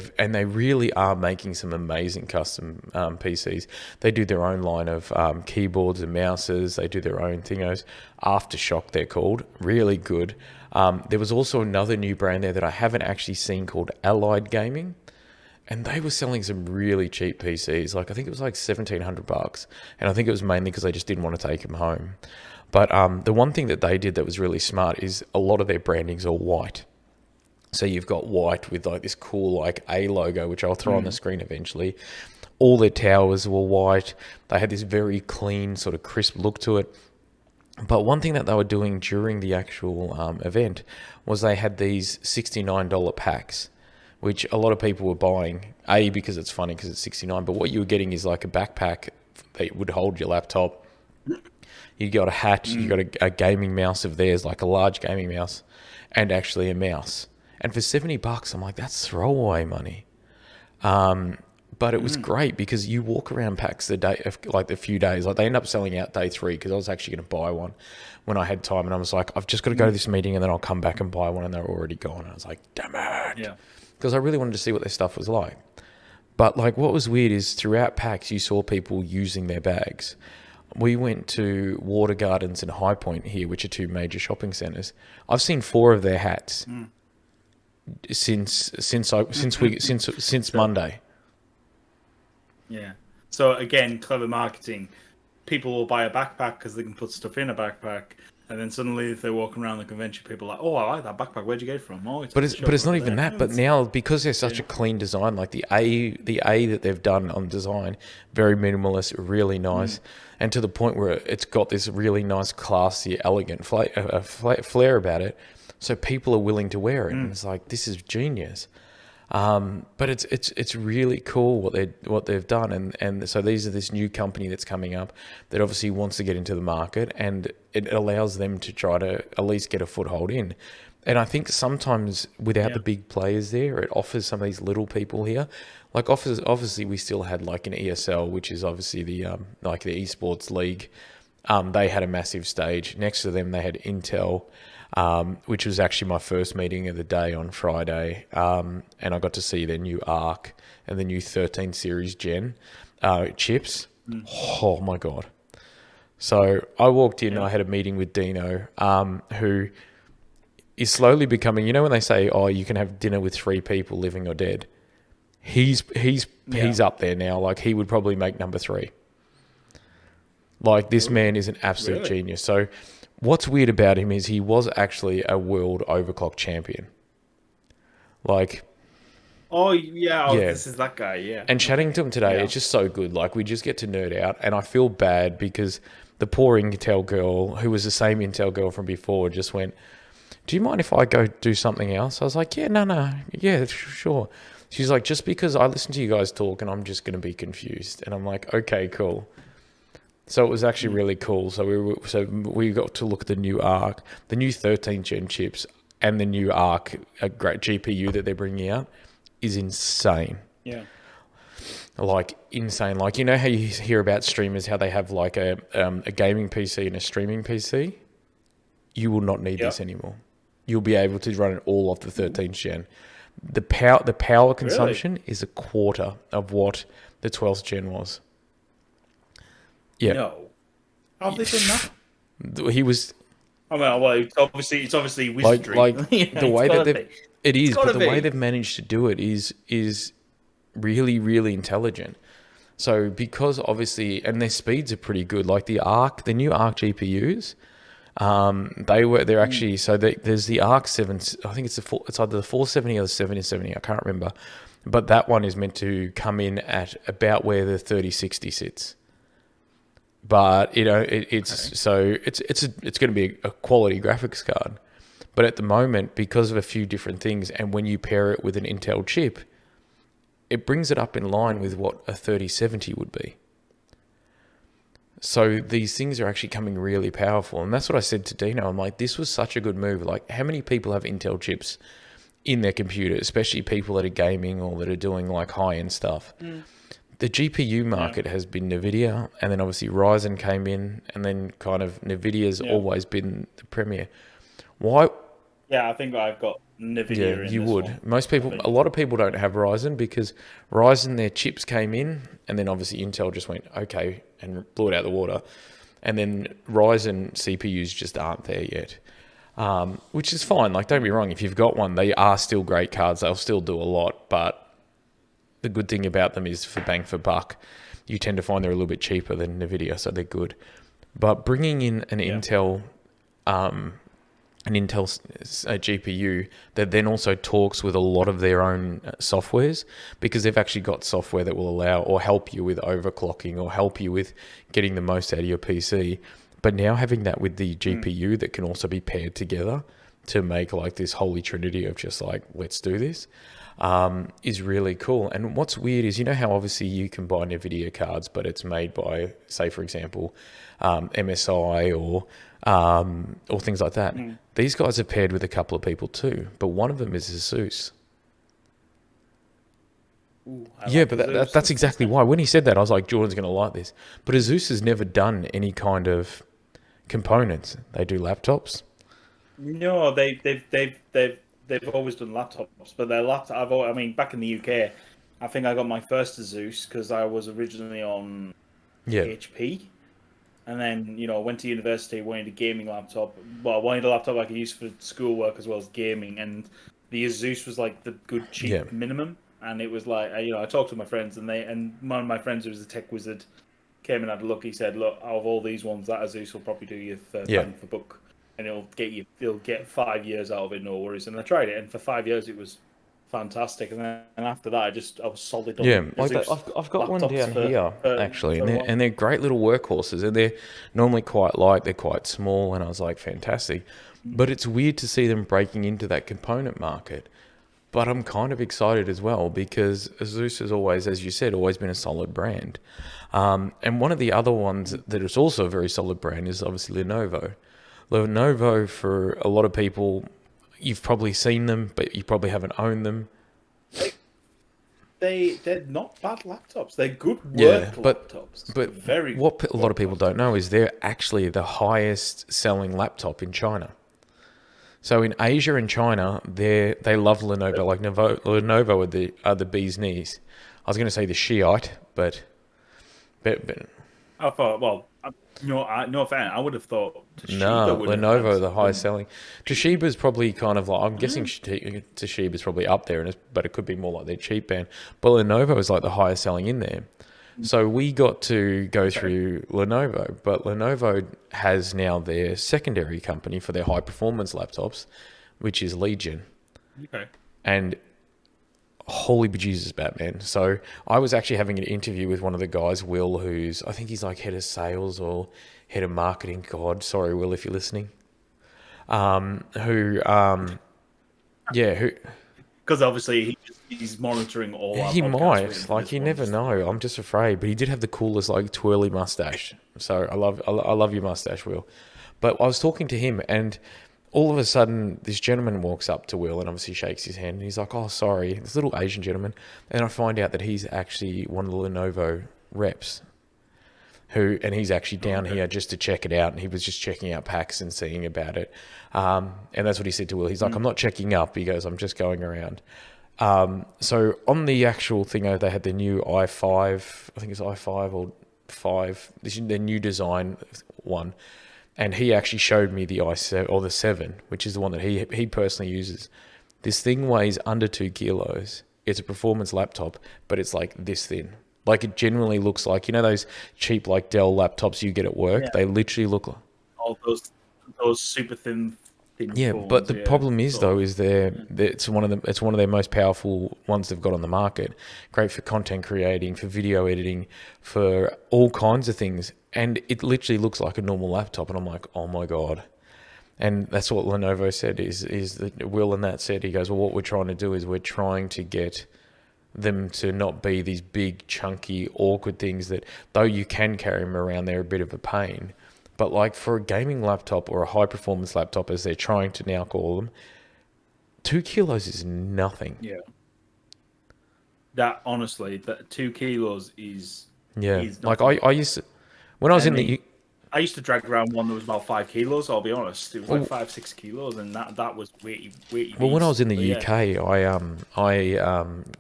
really are making some amazing custom PCs. They do their own line of keyboards and mouses. They do their own thingos. Aftershock, they're called. Really good. There was also another new brand there that I haven't actually seen called Allied Gaming, and they were selling some really cheap PCs. Like I think it was like $1,700, and I think it was mainly because they just didn't want to take them home. But the one thing that they did that was really smart is a lot of their branding's all white. So you've got white with like this cool like A logo, which I'll throw on the screen eventually. All their towers were white. They had this very clean, sort of crisp look to it. But one thing that they were doing during the actual event was they had these $69 packs, which a lot of people were buying. A, because it's funny because it's $69, but what you were getting is like a backpack that would hold your laptop. You got a hat, you got a gaming mouse of theirs, like a large gaming mouse, and actually a mouse. And for $70, I'm like, that's throwaway money. But it was great because you walk around PAX a few days. Like they end up selling out day 3 because I was actually going to buy one when I had time, and I was like, I've just got to go to this meeting and then I'll come back and buy one, and they were already gone. I was like, damn it, Yeah. because I really wanted to see what their stuff was like. But like, what was weird is throughout PAX, you saw people using their bags. We went to Water Gardens and High Point here, which are 2 major shopping centres. I've seen 4 of their hats since Monday. Yeah. So again, clever marketing. People will buy a backpack because they can put stuff in a backpack, and then suddenly, if they're walking around the convention, people are like, "Oh, I like that backpack. Where'd you get it from?" Oh, but it's not even that. But now, because they're such a clean design, like the A that they've done on design, very minimalist, really nice, and to the point where it's got this really nice, classy, elegant flair about it. So people are willing to wear it, and it's like, this is genius. But it's really cool what they've done, and so these are this new company that's coming up that obviously wants to get into the market, and it allows them to try to at least get a foothold in. And I think sometimes without the big players there, it offers some of these little people here. Like obviously we still had like an ESL, which is obviously the like the esports league. They had a massive stage. Next to them, they had Intel. Which was actually my first meeting of the day on Friday. And I got to see their new ARC and the new 13 series gen chips. Oh my God. So I walked in, I had a meeting with Dino, who is slowly becoming, you know, when they say, oh, you can have dinner with 3 people, living or dead. He's up there now. Like, he would probably make number 3. Like, this man is an absolute genius. So what's weird about him is he was actually a world overclock champion. Like, this is that guy, yeah. And chatting to him today, it's just so good. Like, we just get to nerd out, and I feel bad because the poor Intel girl, who was the same Intel girl from before, just went, do you mind if I go do something else? I was like, yeah, sure. She's like, just because I listen to you guys talk and I'm just going to be confused. And I'm like, okay, cool. So it was actually really cool. So we got to look at the new ARC, the new 13 gen chips, and the new ARC, a great GPU that they're bringing out, is insane. Yeah. Like, insane. Like, you know how you hear about streamers, how they have like a gaming PC and a streaming PC? You will not need this anymore. You'll be able to run it all off the 13th gen. The power consumption is a quarter of what the 12th gen was. Yeah. No. How have they done that? He was. I mean, well, it's obviously wizardry. Like the way that the be. way they've managed to do it is really, really intelligent. So because obviously, and their speeds are pretty good. Like the new ARC GPUs, they're actually, so there's the ARC 7. I think it's either the 470 or the 770. I can't remember, but that one is meant to come in at about where the 3060 sits. But you know, it's going to be a quality graphics card. But at the moment, because of a few different things, and when you pair it with an Intel chip, it brings it up in line with what a 3070 would be. So these things are actually coming really powerful. And that's what I said to Dino. I'm like, this was such a good move. Like, how many people have Intel chips in their computer, especially people that are gaming or that are doing like high-end stuff? The GPU market has been NVIDIA, and then obviously Ryzen came in, and then kind of NVIDIA's always been the premier. Why? Yeah, I think I've got NVIDIA Yeah, in you this would. one. Most people, a lot of people don't have Ryzen because Ryzen, their chips came in, and then obviously Intel just went, okay, and blew it out of the water. And then Ryzen CPUs just aren't there yet, which is fine. Like, don't be wrong. If you've got one, they are still great cards. They'll still do a lot, but the good thing about them is for bang for buck, you tend to find they're a little bit cheaper than NVIDIA, so they're good. But bringing in an Intel GPU that then also talks with a lot of their own softwares, because they've actually got software that will allow or help you with overclocking or help you with getting the most out of your PC. But now having that with the GPU that can also be paired together to make like this holy trinity of just like, let's do this, is really cool. And what's weird is, you know how obviously you can buy NVIDIA cards, but it's made by, say, for example, MSI or things like that. These guys are paired with a couple of people too, but one of them is ASUS. Ooh, Yeah, but that's exactly why. When he said that, I was like, Jordan's going to like this. But Asus has never done any kind of components. They do laptops. No, they've always done laptops, but their laptop. I mean, back in the UK, I think I got my first Asus because I was originally on Yeah. HP, and then went to university, wanted a gaming laptop. Well, I wanted a laptop I could use for schoolwork as well as gaming, and the Asus was like the good cheap minimum. And it was like I talked to my friends, and one of my friends who was a tech wizard came and had a look. He said, "Look, out of all these ones, that Asus will probably do you bang for buck, and it'll get 5 years out of it, no worries." And I tried it, and for 5 years it was fantastic. And after that, I was solid on like that. Asus I've got one down laptops here for actually, a while. and they're great little workhorses, and they're normally quite light. They're quite small, and I was like, fantastic. But it's weird to see them breaking into that component market. But I'm kind of excited as well because Asus has always, as you said, always been a solid brand. And one of the other ones that is also a very solid brand is obviously Lenovo. Lenovo, for a lot of people, you've probably seen them, but you probably haven't owned them. They're not bad laptops. They're good work laptops. But very what a lot of people don't know is they're actually the highest selling laptop in China. So in Asia and China, they love Lenovo. Like Lenovo are the bee's knees. I was going to say the Shiite, but I thought, well, no offense, I would have thought Toshiba no, would have Lenovo had are the highest selling. Toshiba's probably kind of like, I'm guessing Toshiba's probably up there, but it could be more like their cheap band. But Lenovo is like the highest selling in there. So we got to go through Lenovo, but Lenovo has now their secondary company for their high performance laptops, which is Legion. Okay. And holy bejesus, Batman. So I was actually having an interview with one of the guys, Will, I think he's like head of sales or head of marketing. God, sorry, Will, if you're listening. Because obviously he's monitoring all our He podcasts. might, like, you never know. I'm just afraid, but he did have the coolest, like, twirly mustache. So I love your mustache, Will. But I was talking to him, and all of a sudden, this gentleman walks up to Will and obviously shakes his hand. And he's like, "Oh, sorry," this little Asian gentleman. And I find out that he's actually one of the Lenovo reps. And he's actually down here just to check it out, and he was just checking out PAX and seeing about it. And that's what he said to Will. He's like, "I'm not checking up." He goes, "I'm just going around." So on the actual thing, they had the new i5, I think it's i5 or 5, this is their new design one. And he actually showed me the i7 or the 7, which is the one that he personally uses. This thing weighs under 2 kilos. It's a performance laptop, but it's like this thin. Like, it generally looks like, those cheap like Dell laptops you get at work. Yeah. They literally look like all those super thin. Yeah, phones, but the problem is though is it's one of their most powerful ones they've got on the market. Great for content creating, for video editing, for all kinds of things. And it literally looks like a normal laptop, and I'm like, oh my god. And that's what Lenovo said is that Will and that said, he goes, well, what we're trying to do is we're trying to get them to not be these big, chunky, awkward things that, though you can carry them around, they're a bit of a pain. But like for a gaming laptop or a high-performance laptop, as they're trying to now call them, 2 kilos is nothing. Yeah. That, honestly, that 2 kilos is... Yeah. Is like I used to... When I was I used to drag around one that was about 5 kilos, I'll be honest. It was like 5-6 kilos, and that was weighty. Well, when I was in the UK, I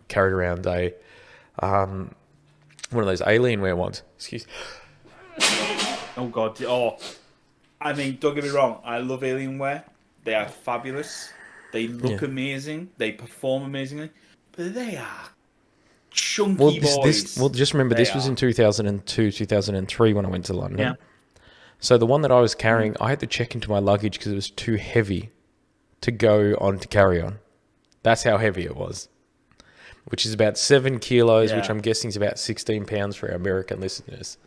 carried around one of those Alienware ones. Excuse. Oh god! Oh, I mean, don't get me wrong. I love Alienware. They are fabulous. They look amazing. They perform amazingly, but they are chunky boys. Just remember, this was in 2002, 2003 when I went to London. Yeah. So the one that I was carrying, I had to check into my luggage because it was too heavy to go on to carry on. That's how heavy it was, which is about 7 kilos, which I'm guessing is about 16 pounds for our American listeners.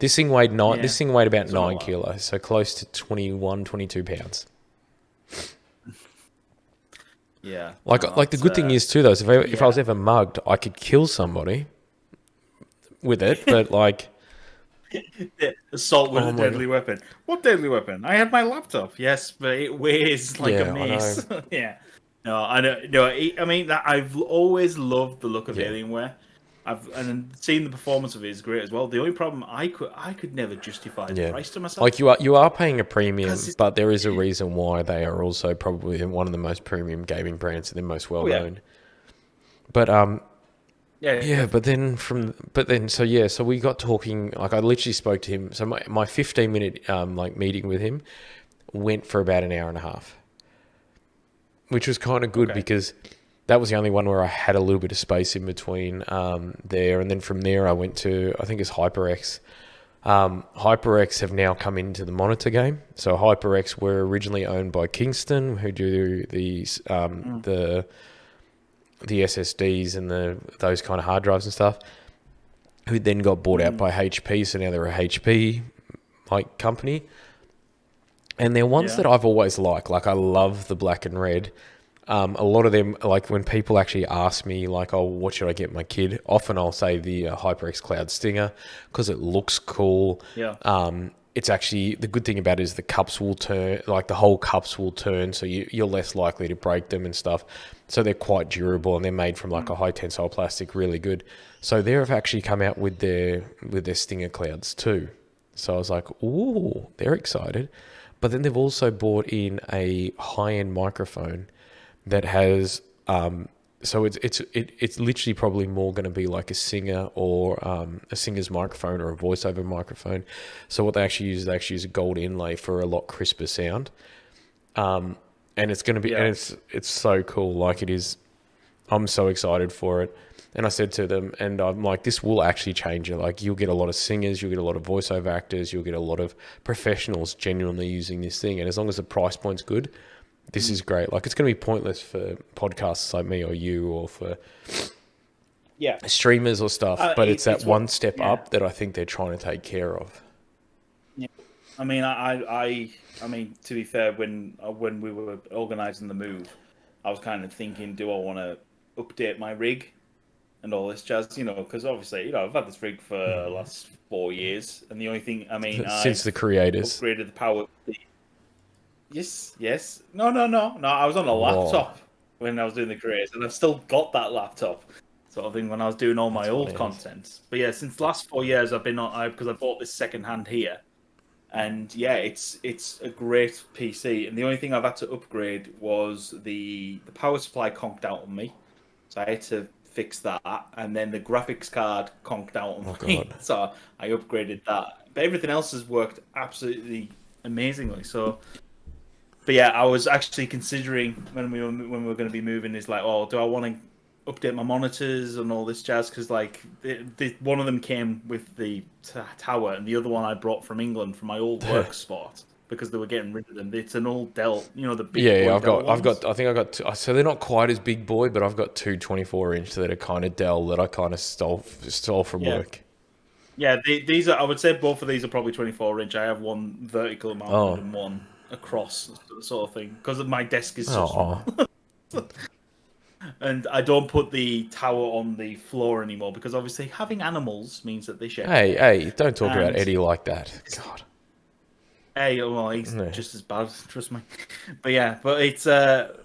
This thing weighed about 9 kilos, so close to 21, 22 pounds. Yeah. Like the good thing is too, though, is if I was ever mugged, I could kill somebody with it, but like... Assault with a deadly weapon. What deadly weapon? I had my laptop. Yes, but it weighs like a mace. Yeah. No, I don't. No, I mean that I've always loved the look of Yeah. Alienware. And seeing the performance of it is great as well. The only problem I could never justify the Yeah. price to myself. Like you are paying a premium, 'Cause it's, but there is a reason why they are also probably one of the most premium gaming brands and they're most well oh yeah, known. But yeah, so we got talking, like I literally spoke to him. So my 15-minute like meeting with him went for about an hour and a half, which was kind of good okay, because that was the only one where I had a little bit of space in between there. And then from there I went to, I think it's HyperX. HyperX have now come into the monitor game. So HyperX were originally owned by Kingston, who do these the SSDs and those kind of hard drives and stuff, who then got bought out by HP. So now they're a HP like company. And they're ones that I've always liked. Like I love the black and red. A lot of them, like when people actually ask me, like, "Oh, what should I get my kid?" Often I'll say the HyperX Cloud Stinger because it looks cool. yeah. It's actually, the good thing about it is the cups will turn, like the whole cups will turn, so you're less likely to break them and stuff. So they're quite durable and they're made from like a high tensile plastic, really good. So they've actually come out with their Stinger Clouds too. So I was like, "Ooh, they're excited." But then they've also brought in a high-end microphone that has so it's literally probably more going to be like a singer or a singer's microphone or a voiceover microphone. So what they actually use is a gold inlay for a lot crisper sound. And it's going to be, and it's so cool. Like it is, I'm so excited for it. And I said to them, and I'm like, this will actually change it. Like you'll get a lot of singers, you'll get a lot of voiceover actors, you'll get a lot of professionals genuinely using this thing. And as long as the price point's good, this is great. Like it's going to be pointless for podcasts like me or you, or for streamers or stuff. But it's that one step up that I think they're trying to take care of. Yeah. I mean, I mean, to be fair, when we were organising the move, I was kind of thinking, do I want to update my rig and all this jazz? You know, because obviously, you know, I've had this rig for the last 4 years, and the only thing, I mean, Since the creators upgraded the power. Yes. No. I was on a laptop when I was doing the creators, and I've still got that laptop, sort of thing, when I was doing all my old content. But yeah, since the last 4 years, I've been on because I bought this second hand here, and yeah, it's a great PC. And the only thing I've had to upgrade was the power supply conked out on me, so I had to fix that, and then the graphics card conked out on me, so I upgraded that. But everything else has worked absolutely amazingly. So. But yeah, I was actually considering when we were going to be moving, is like, oh, do I want to update my monitors and all this jazz? Because like one of them came with the tower, and the other one I brought from England from my old work spot because they were getting rid of them. It's an old Dell, you know, the big boy I've got I think I got two, so they're not quite as big boy, but I've got two 24-inch that are kind of Dell that I kind of stole from work. Yeah, these are. I would say both of these are probably 24-inch. I have one vertical mounted and one across, sort of thing, because my desk is so small. And I don't put the tower on the floor anymore because obviously having animals means that they share. Hey, don't talk about Eddie like that. God. Hey, well, he's just as bad, trust me. But yeah, but it's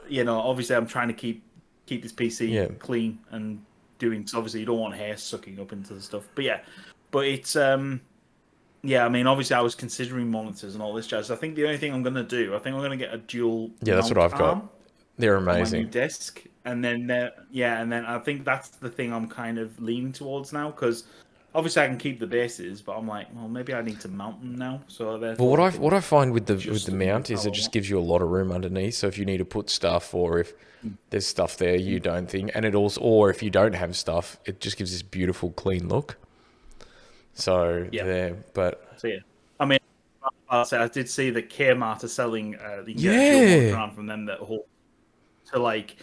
you know, obviously I'm trying to keep this PC clean and doing. So obviously you don't want hair sucking up into the stuff. But yeah, but it's yeah, I mean, obviously I was considering monitors and all this jazz. I think the only thing I'm going to do, I think I'm going to get a dual. Yeah, that's what I've got. They're amazing. On my new desk, and then and then I think that's the thing I'm kind of leaning towards now, because obviously I can keep the bases, but I'm like, well, maybe I need to mount them now. So well, what I find with the mount is it just gives you a lot of room underneath. So if you need to put stuff, or if there's stuff there you don't think, and it also, or if you don't have stuff, it just gives this beautiful clean look. So so yeah, I mean, I did see that Kmart are selling the around from them that hold to like,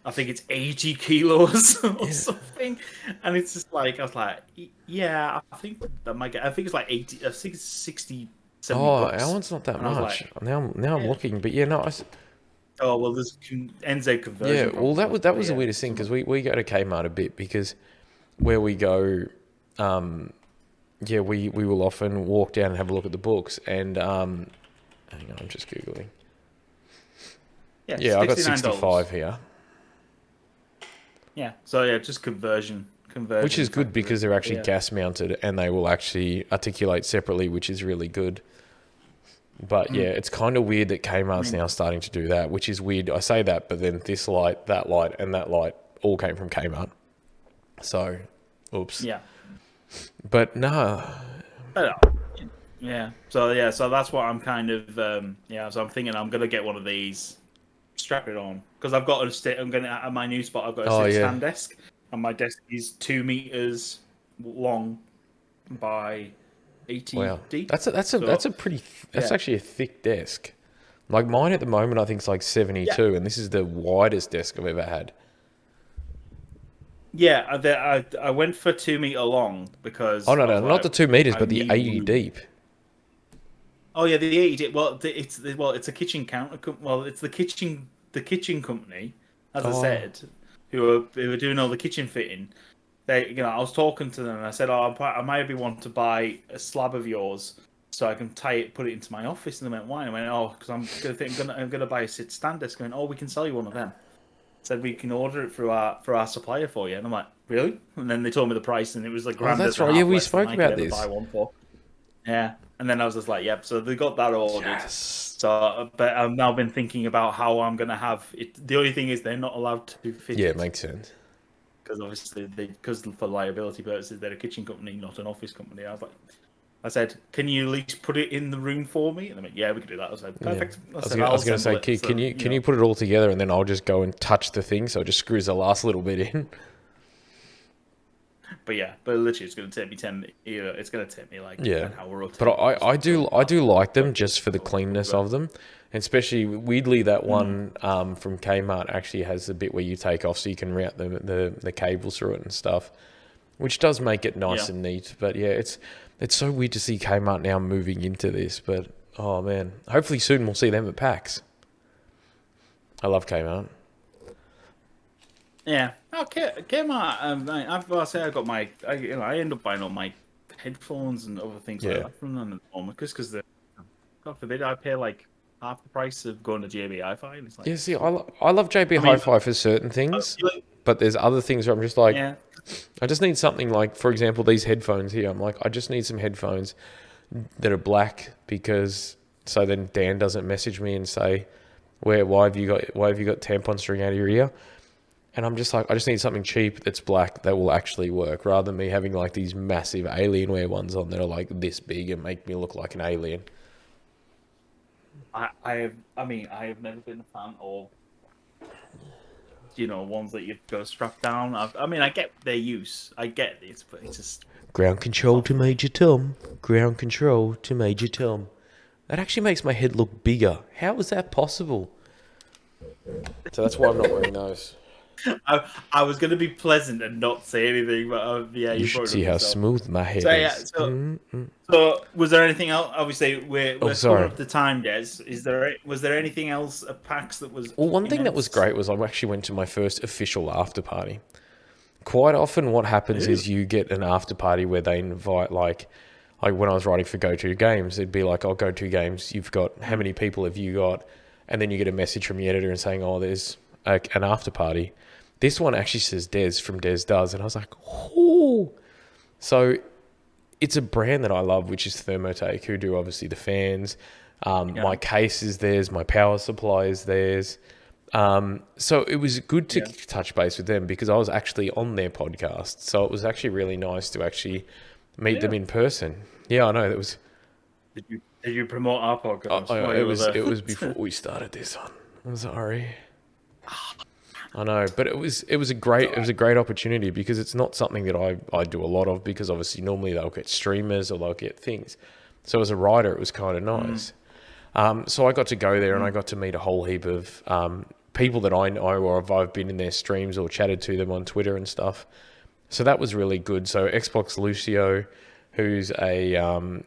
I think it's 80 kilos or something, and it's just like, I was like, yeah, I think that might get. I think it's like 80. I think it's 60. 70 bucks. Our one's not that much. Like, now I'm looking, but yeah, no. Oh well, there's NZ conversion. Yeah, well, that was the weirdest thing, because we go to Kmart a bit, because where we go, yeah, we will often walk down and have a look at the books. And hang on, I'm just googling. Yeah, I got $69. 65 here. Yeah, so yeah, just conversion. Which is good because they're actually Yeah. gas mounted and they will actually articulate separately, which is really good. But yeah, it's kind of weird that Kmart's now starting to do that, which is weird. I say that, but then this light, that light, and that light all came from Kmart. So, oops. Yeah. But no. Yeah. So that's what I'm kind of So I'm thinking I'm gonna get one of these, strap it on, because I've got I'm gonna at my new spot. I've got a stand desk, and my desk is 2 meters long by 80 deep. That's actually a thick desk. Like mine at the moment, I think it's like 72, and this is the widest desk I've ever had. Yeah, I went for 2 meter long because. Oh no, not the 2 meters, but the 80 deep. Oh yeah, the 80 deep. It's a kitchen counter. Well, it's the kitchen company, as I said, who are doing all the kitchen fitting. I was talking to them and I said, I might want to buy a slab of yours so I can put it into my office. And they went, why? And I went, because I'm gonna buy a stand desk. Going, we can sell you one of them. Said we can order it through our supplier for you. And I'm like, really? And then they told me the price, and it was like grand. Oh, that's right. Yeah, we spoke about this. Buy one for. Yeah, and then I was just like, yep. So they got that ordered. Yes. So, but I've now been thinking about how I'm gonna have it. The only thing is they're not allowed to fit. Yeah, it makes sense. Because obviously, because for liability purposes, they're a kitchen company, not an office company. I said, can you at least put it in the room for me? And they went, yeah, we can do that. I was like, perfect. Yeah. I was going to say, Keith, can you put it all together, and then I'll just go and touch the thing, so it just screws the last little bit in. But literally, it's going to take me 10. It's going to take me like an hour or two. But I do like them just for the cleanness of them, and especially weirdly that one from Kmart actually has the bit where you take off so you can route the cables through it and stuff, which does make it nice and neat. But yeah, it's so weird to see Kmart now moving into this. But oh man, hopefully soon we'll see them at PAX. I love Kmart. Yeah. Okay. Kmart. I got my. I end up buying all my headphones and other things like that from them at the moment because God forbid I pay like half the price of going to JB Hi-Fi. And it's like, see, I love JB Hi-Fi for certain things, but there's other things where I'm just like, I just need something like, for example, these headphones here. I'm like, I just need some headphones that are black so then Dan doesn't message me and say, why have you got tampon string out of your ear? And I'm just like, I just need something cheap that's black that will actually work, rather than me having like these massive Alienware ones on that are like this big and make me look like an alien. I have never been a fan of ones that you've got to strap down. I get their use. I get this, but it's just ground control to Major Tom. Ground control to Major Tom. That actually makes my head look bigger. How is that possible? So that's why I'm not wearing those. I was going to be pleasant and not say anything, but you should see how smooth my hair is. So was there anything else? Obviously, we're coming up to time, Des. Was there anything else at PAX that was? Well, one thing that was great was I actually went to my first official after party. Quite often, what happens is you get an after party where they invite like when I was writing for Go To Games, it'd be like, Go To Games, you've got how many people have you got, and then you get a message from the editor and saying, there's an after party. This one actually says Dez from Dez Does, and I was like, oh. So it's a brand that I love, which is Thermotake, who do obviously the fans. My case is theirs, my power supply is theirs. So it was good to touch base with them because I was actually on their podcast. So it was actually really nice to actually meet them in person. Yeah, I know. That was. Did you promote our podcast? It was before we started this one. I'm sorry. I know, but it was a great opportunity because it's not something that I do a lot of, because obviously normally they'll get streamers or they'll get things. So as a writer, it was kind of nice. So I got to go there and I got to meet a whole heap of people that I know, or if I've been in their streams or chatted to them on Twitter and stuff. So that was really good. So Xbox Lucio, who's a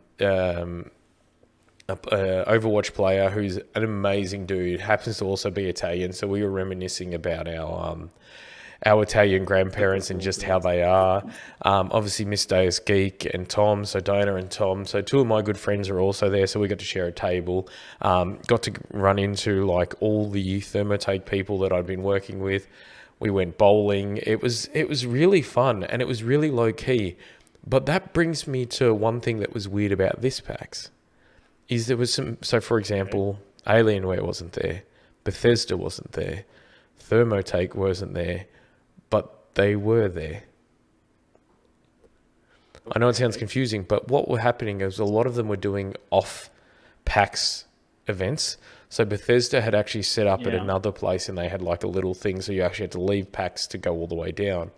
Overwatch player who's an amazing dude, happens to also be Italian, so we were reminiscing about our Italian grandparents and just how they are. Obviously, Miss Deus Geek and Tom, so Diana and Tom. So two of my good friends are also there, so we got to share a table. Got to run into like all the Thermotake people that I'd been working with. We went bowling. It was really fun, and it was really low key. But that brings me to one thing that was weird about this PAX. Is there was some, so for example, Alienware wasn't there, Bethesda wasn't there, Thermotake wasn't there, but they were there. I know it sounds confusing, but what were happening is a lot of them were doing off PAX events. So Bethesda had actually set up at another place and they had like a little thing, so you actually had to leave PAX to go all the way down.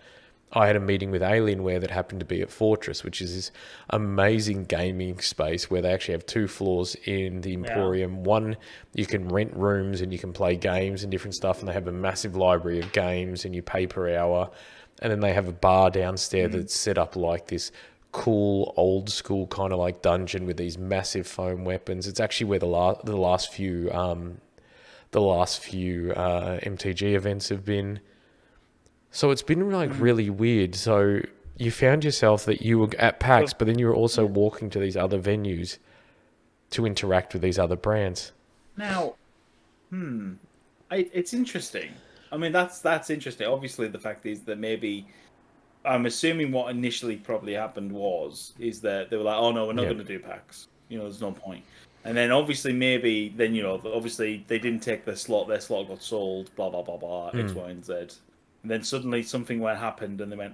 I had a meeting with Alienware that happened to be at Fortress, which is this amazing gaming space where they actually have 2 floors in the Emporium. One, you can rent rooms and you can play games and different stuff, and they have a massive library of games and you pay per hour. And then they have a bar downstairs that's set up like this cool, old school kind of like dungeon with these massive foam weapons. It's actually where the last few MTG events have been. So it's been like really weird. So you found yourself that you were at PAX, but then you were also walking to these other venues to interact with these other brands. Now, it's interesting. I mean, that's interesting. Obviously, the fact is that maybe I'm assuming what initially probably happened is that they were like, "Oh no, we're not going to do PAX. There's no point." And then obviously maybe then obviously they didn't take their slot. Their slot got sold. Blah blah blah blah. X, Y, and Z. And then suddenly something happened, and they went,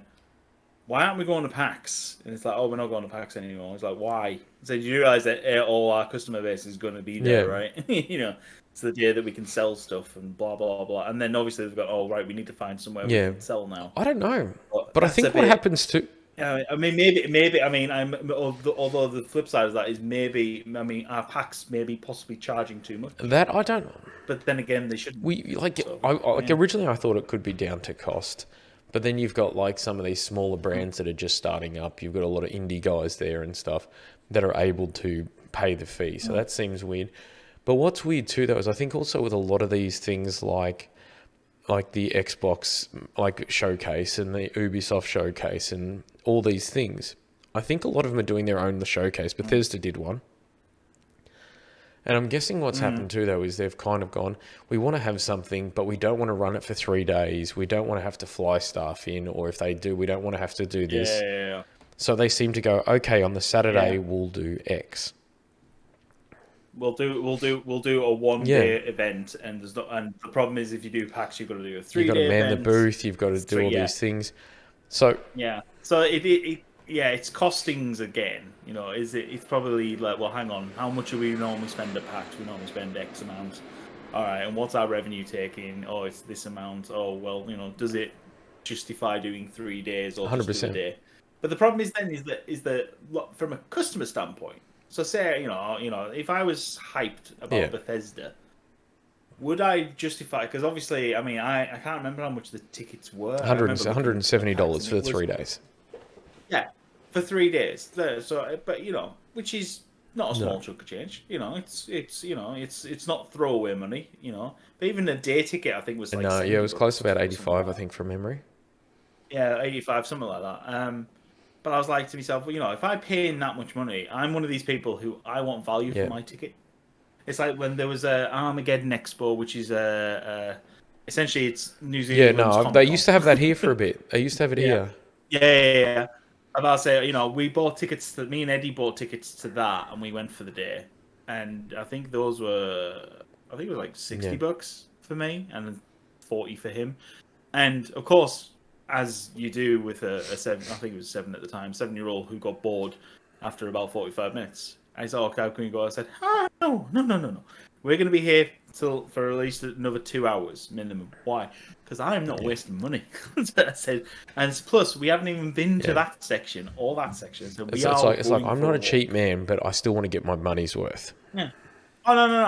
"Why aren't we going to PAX?" And it's like, "Oh, we're not going to PAX anymore." It's like, "Why?" So you realize that all our customer base is going to be there, right? It's the day that we can sell stuff and blah blah blah. And then obviously they've got, "Oh, right, we need to find somewhere we can sell now." I don't know, but I think what happens to I mean, maybe. I mean, although the flip side of that is maybe. I mean, our PAX maybe possibly charging too much. That I don't know. But then again, they shouldn't. Originally I thought it could be down to cost, but then you've got like some of these smaller brands that are just starting up. You've got a lot of indie guys there and stuff that are able to pay the fee. So that seems weird. But what's weird too, though, is I think also with a lot of these things like the Xbox showcase and the Ubisoft showcase and all these things, I think a lot of them are doing their own showcase. Bethesda did one. And I'm guessing what's happened too, though, is they've kind of gone, we want to have something, but we don't want to run it for 3 days. We don't want to have to fly staff in, or if they do, we don't want to have to do this. Yeah. So they seem to go, okay, on the Saturday we'll do X. We'll do a 1-day event, and and the problem is if you do PAX, you've got to do a 3-day event. You've got to man the booth. You've got to do all these things. So it's costings again. It's probably like, well, hang on, how much do we normally spend at PAX? We normally spend X amount. All right, and what's our revenue taking? Oh, it's this amount. Oh, well, does it justify doing 3 days or 100%. Just do a day? But the problem is that from a customer standpoint. So say, if I was hyped about Bethesda, would I justify? Because obviously, I mean, I can't remember how much the tickets were. $170 for 3 days. Yeah, for 3 days. So, but which is not a small chunk of change. It's not throwaway money. But even a day ticket, I think was like it was close to about 85, I think, from memory. Yeah, 85, something like that. But I was like to myself, if I pay in that much money, I'm one of these people who I want value for my ticket. It's like when there was a Armageddon Expo, which is essentially it's New Zealand. Yeah, no, they used to have that here for a bit. They used to have it here. Yeah. And I'll say, we bought tickets me and Eddie bought tickets to that, and we went for the day. And I think it was like $60 for me, and 40 for him. And of course, as you do with a 7, I think it was 7 at the time, 7-year-old who got bored after about 45 minutes. I said, "Okay, how can we go?" I said, no. We're going to be here for at least another 2 hours minimum. Why? Because I'm not wasting money. I said, and plus we haven't even been to that section or that section. So it's like I'm not a cheap man, but I still want to get my money's worth. Yeah. Oh no.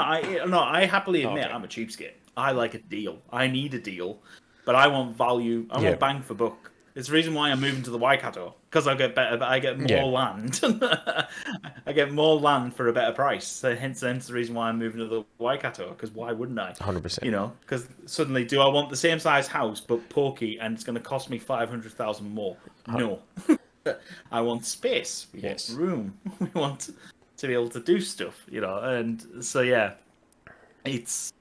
I happily admit I'm a cheapskate. I like a deal. I need a deal. But I want value. I want bang for buck. It's the reason why I'm moving to the Waikato, because I get more land. I get more land for a better price. So hence the reason why I'm moving to the Waikato. Because why wouldn't I? 100%. You know, because suddenly, do I want the same size house but pokey, and it's going to cost me 500,000 more? No, I want space. We want room. We want to be able to do stuff. You know, and so yeah, it's.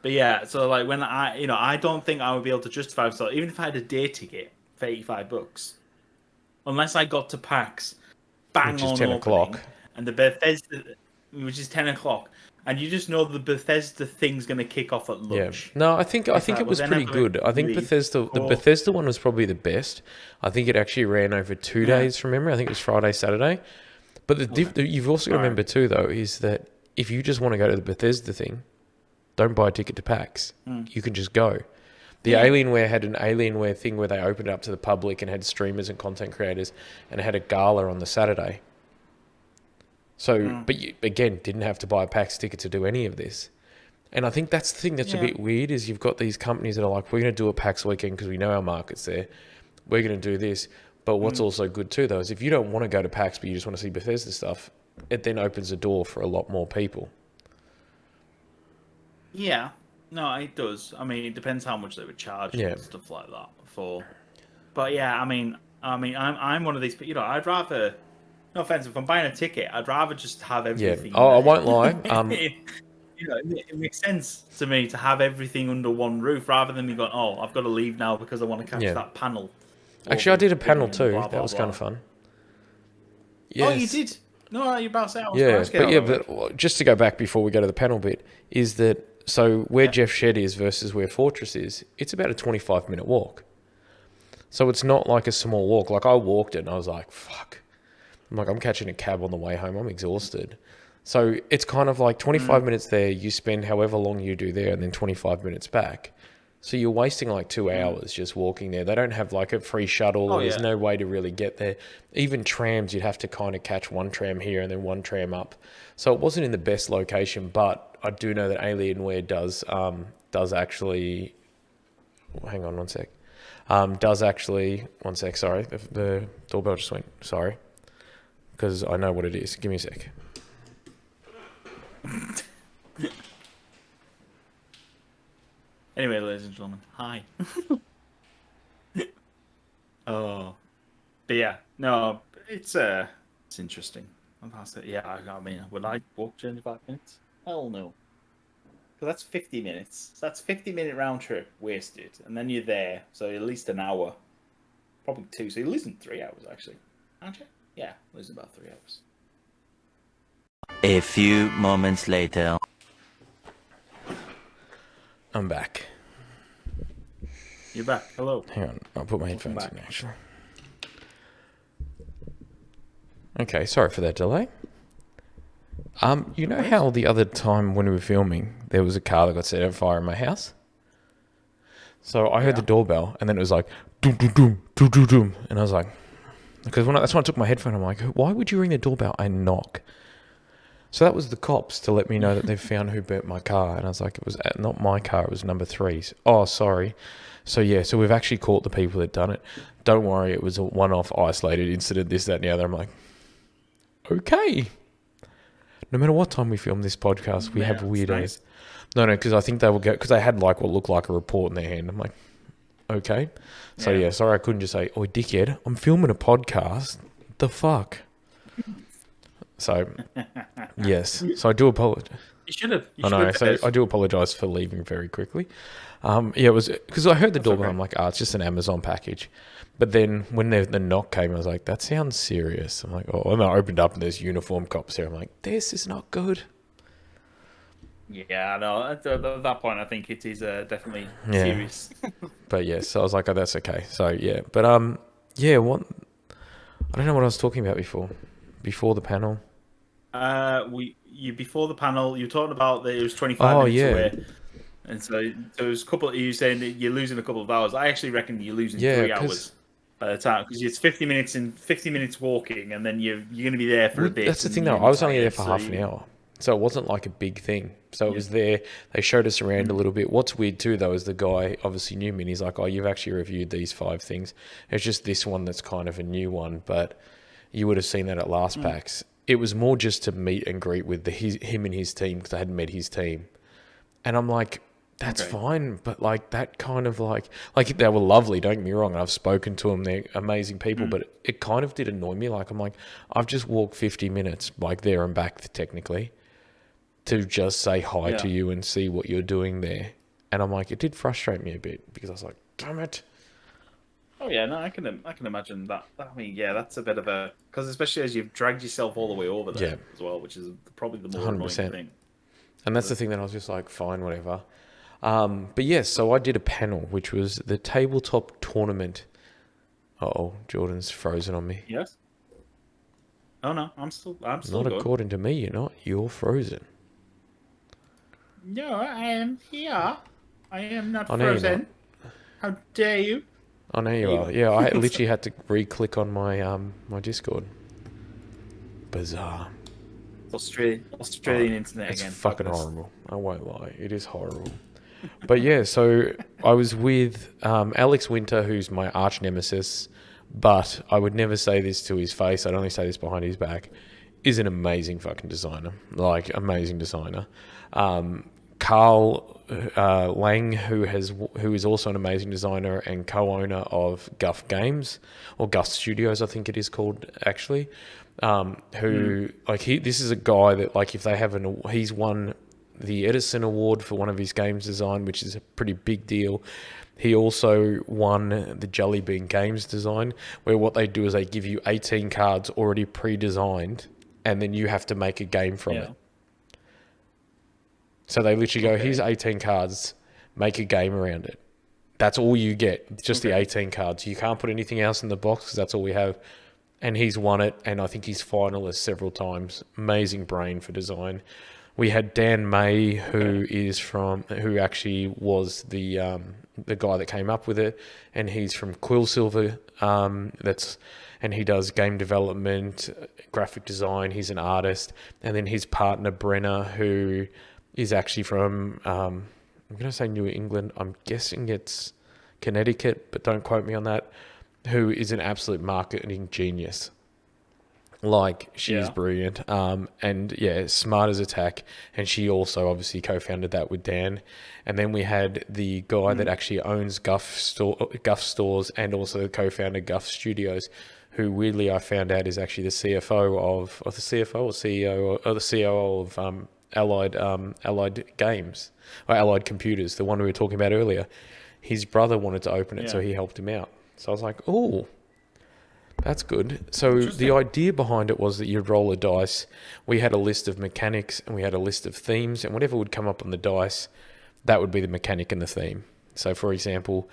But yeah, so like when I don't think I would be able to justify myself, even if I had a day ticket for $85, unless I got to PAX, bang on 10 o'clock, and the Bethesda, which is 10 o'clock, and you just know the Bethesda thing's going to kick off at lunch. Yeah. No, I think it was pretty good. I think the Bethesda one was probably the best. I think it actually ran over 2 days from memory. I think it was Friday, Saturday. But you've also got to remember too, though, is that if you just want to go to the Bethesda thing, don't buy a ticket to PAX. You can just go. The Alienware had an Alienware thing where they opened it up to the public and had streamers and content creators, and it had a gala on the Saturday. So, but you, again, didn't have to buy a PAX ticket to do any of this. And I think that's the thing that's a bit weird is you've got these companies that are like, we're going to do a PAX weekend because we know our market's there. We're going to do this. But what's also good too, though, is if you don't want to go to PAX but you just want to see Bethesda stuff, it then opens the door for a lot more people. Yeah. No, it does. I mean, it depends how much they would charge and stuff like that for. But yeah, I mean, I'm one of these. You know, I'd rather. No offense, if I'm buying a ticket, I'd rather just have everything. Yeah. Oh, I won't lie. You know, it makes sense to me to have everything under one roof rather than me going, oh, I've got to leave now because I want to catch that panel. Actually, I did a panel too. That was kind of fun. Yes. Oh, you did? No, you're about to say. But just to go back before we go to the panel bit, is that so where Jeff Shed is versus where Fortress is, it's about a 25-minute walk. So it's not like a small walk. Like I walked it and I was like, fuck. I'm catching a cab on the way home. I'm exhausted. So it's kind of like 25 minutes there. You spend however long you do there and then 25 minutes back. So you're wasting like 2 hours just walking there. They don't have like a free shuttle. There's no way to really get there. Even trams, you'd have to kind of catch one tram here and then one tram up. So it wasn't in the best location, but I do know that Alienware does actually... hang on one sec. One sec, sorry. The doorbell just went. Sorry. Because I know what it is. Give me a sec. Anyway, ladies and gentlemen, hi. But yeah, no, it's interesting. Yeah, I mean, would I walk 25 minutes? Hell no. Because that's 50 minutes. So that's 50-minute round trip wasted, and then you're there, so at least an hour, probably 2. So you're losing 3 hours actually, aren't you? Yeah, losing about 3 hours. A few moments later. I'm back. You're back. Hello. Hang on, I'll put my headphones in actually. Okay, sorry for that delay. You know how the other time when we were filming, there was a car that got set on fire in my house? So I heard the doorbell, and then it was like, doom, doom, doom, doom, doom, doom. And I was like, because that's when I took my headphone, I'm like, why would you ring the doorbell and knock? So that was the cops to let me know that they've found who burnt my car. And I was like, it was not my car, it was number 3's. Oh, sorry. So yeah, so we've actually caught the people that done it. Don't worry, it was a one-off isolated incident, this, that, and the other. I'm like, okay. No matter what time we film this podcast, we have weird days. No, because I think they will go, because they had like what looked like a report in their hand. I'm like, okay. So yeah, sorry I couldn't just say, oh, dickhead, I'm filming a podcast. The fuck? So, yes. So I do apologize. You should have. I know. So I do apologize for leaving very quickly. Yeah, it was because I heard the doorbell. I'm like, it's just an Amazon package. But then when the knock came, I was like, that sounds serious. I'm like, oh, and I opened up and there's uniform cops there. I'm like, this is not good. Yeah, no. At that point, I think it is definitely serious. But yeah, so I was like, oh, that's okay. So yeah, but yeah, what? I don't know what I was talking about before the panel. Before the panel, you were talking about that it was 25 minutes away. And so there was a couple of you saying that you're losing a couple of hours. I actually reckon you're losing 3 hours by the time, because it's 50 minutes walking, and then you're going to be there for a bit. That's the thing though. I was only there for half an hour, so it wasn't like a big thing. So it was there. They showed us around a little bit. What's weird too, though, is the guy obviously knew me, and he's like, "Oh, you've actually reviewed these 5 things. It's just this one that's kind of a new one, but you would have seen that at last PAX." It was more just to meet and greet with him and his team, because I hadn't met his team, and I'm like, that's fine, but like that kind of like they were lovely. Don't get me wrong. I've spoken to them; they're amazing people, but it kind of did annoy me. Like I'm like, I've just walked 50 minutes, like there and back technically, to just say hi to you and see what you're doing there. And I'm like, it did frustrate me a bit, because I was like, damn it. Oh yeah, no, I can imagine that. I mean, yeah, that's a bit of a, because especially as you've dragged yourself all the way over there as well, which is probably the more 100%. Annoying thing. And that's the thing that I was just like, fine, whatever. But yes, so I did a panel, which was the tabletop tournament. Jordan's frozen on me. Yes. Oh no, I'm still Not good. According to me, you're not. You're frozen. No, I am here. I am not frozen. How dare you? I know you are. Yeah, I literally had to re-click on my my Discord. Bizarre. Australian internet it's again. It's fucking horrible. I won't lie. It is horrible. But yeah, so I was with Alex Winter, who's my arch nemesis, but I would never say this to his face. I'd only say this behind his back. Is an amazing fucking designer. Like, amazing designer. Carl Lang, who is also an amazing designer and co-owner of Guff Games, or Guff Studios, I think it is called, actually. This is a guy that, like, if they have he's won the Edison Award for one of his games design, which is a pretty big deal. He also won the Jelly Bean Games design, where what they do is they give you 18 cards already pre-designed, and then you have to make a game from it. So they literally go, here's 18 cards, make a game around it. That's all you get, just the 18 cards. You can't put anything else in the box, because that's all we have. And he's won it, and I think he's finalist several times. Amazing brain for design. We had Dan May, who actually was the guy that came up with it, and he's from Quillsilver. And he does game development, graphic design. He's an artist, and then his partner Brenner, who is actually from I'm going to say New England. I'm guessing it's Connecticut, but don't quote me on that. Who is an absolute marketing genius. Like, she's brilliant. And yeah, smart as a tack. And she also obviously co-founded that with Dan. And then we had the guy that actually owns Guff Stores and also co-founded Guff Studios, who weirdly I found out is actually the CFO or CEO or the COO of Allied Games, or Allied Computers, the one we were talking about earlier. His brother wanted to open it, so he helped him out. So I was like, oh, that's good. So the idea behind it was that you'd roll a dice. We had a list of mechanics and we had a list of themes, and whatever would come up on the dice, that would be the mechanic and the theme. So for example,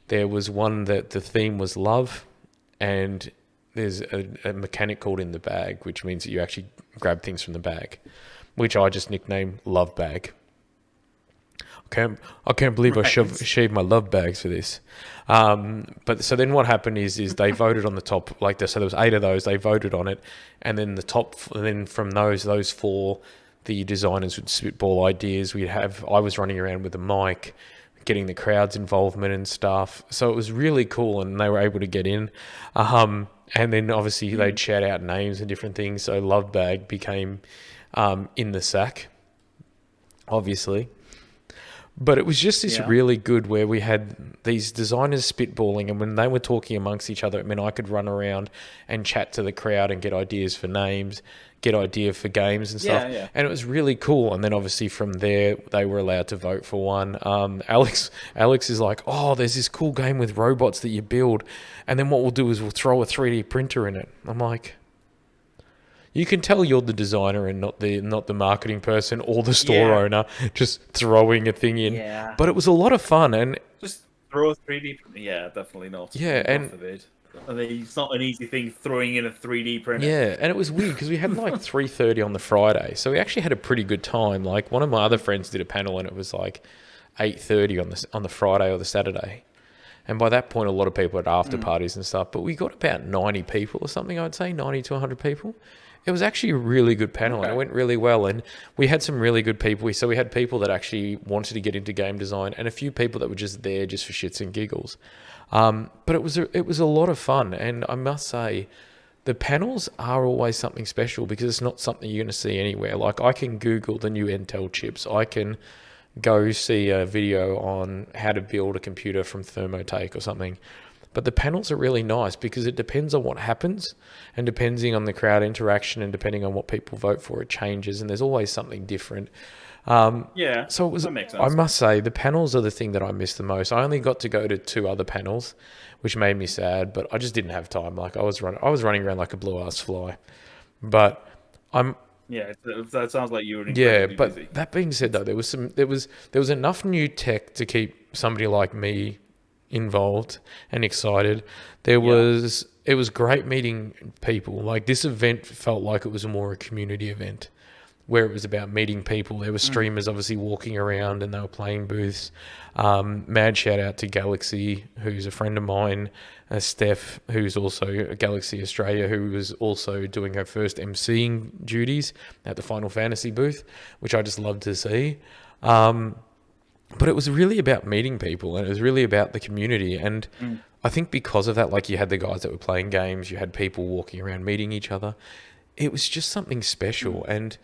there was one that the theme was love, and there's a mechanic called in the bag, which means that you actually grab things from the bag, which I just nicknamed Love Bag. I can't believe I shaved my love bags for this. But so then what happened is they voted on the top, so there was 8 of those, they voted on it, and then then from those 4, the designers would spitball ideas. I was running around with a mic, getting the crowd's involvement and stuff. So it was really cool, and they were able to get in. And then obviously they'd shout out names and different things. So Love Bag became in the sack, obviously. But it was just this really good, where we had these designers spitballing, and when they were talking amongst each other, it meant I could run around and chat to the crowd and get ideas for names, get idea for games and stuff. And it was really cool. And then obviously from there, they were allowed to vote for one. Alex is like, oh, there's this cool game with robots that you build, and then what we'll do is we'll throw a 3D printer in it. I'm like, you can tell you're the designer and not the marketing person or the store owner just throwing a thing in. Yeah. But it was a lot of fun, and just throw a 3D printer. Yeah, definitely not. Yeah, and it's not an easy thing throwing in a 3D printer. Yeah, and it was weird because we had like 3:30 on the Friday, so we actually had a pretty good time. Like, one of my other friends did a panel, and it was like 8:30 on the Friday or the Saturday. And by that point, a lot of people had after parties and stuff. But we got about 90 people or something, I'd say, 90 to 100 people. It was actually a really good panel, and it went really well. And we had some really good people. So we had people that actually wanted to get into game design, and a few people that were just there just for shits and giggles. But it was a lot of fun, and I must say, the panels are always something special because it's not something you're going to see anywhere. Like, I can Google the new Intel chips. I can go see a video on how to build a computer from Thermotake or something. But the panels are really nice because it depends on what happens, and depending on the crowd interaction and depending on what people vote for, it changes, and there's always something different. So it was, that makes sense. I must say, the panels are the thing that I miss the most. I only got to go to 2 other panels, which made me sad, but I just didn't have time. Like, I was running around like a blue-ass fly. But that sounds like you were incredibly busy. But that being said, though, there was enough new tech to keep somebody like me involved and excited. It was great meeting people. Like, this event felt like it was more a community event where it was about meeting people. There were streamers obviously walking around and they were playing booths. Mad shout out to Galaxy, who's a friend of mine, Steph, who's also a Galaxy Australia, who was also doing her first emceeing duties at the Final Fantasy booth, which I just loved to see. But it was really about meeting people, and it was really about the community. And I think because of that, like, you had the guys that were playing games, you had people walking around meeting each other. It was just something special. And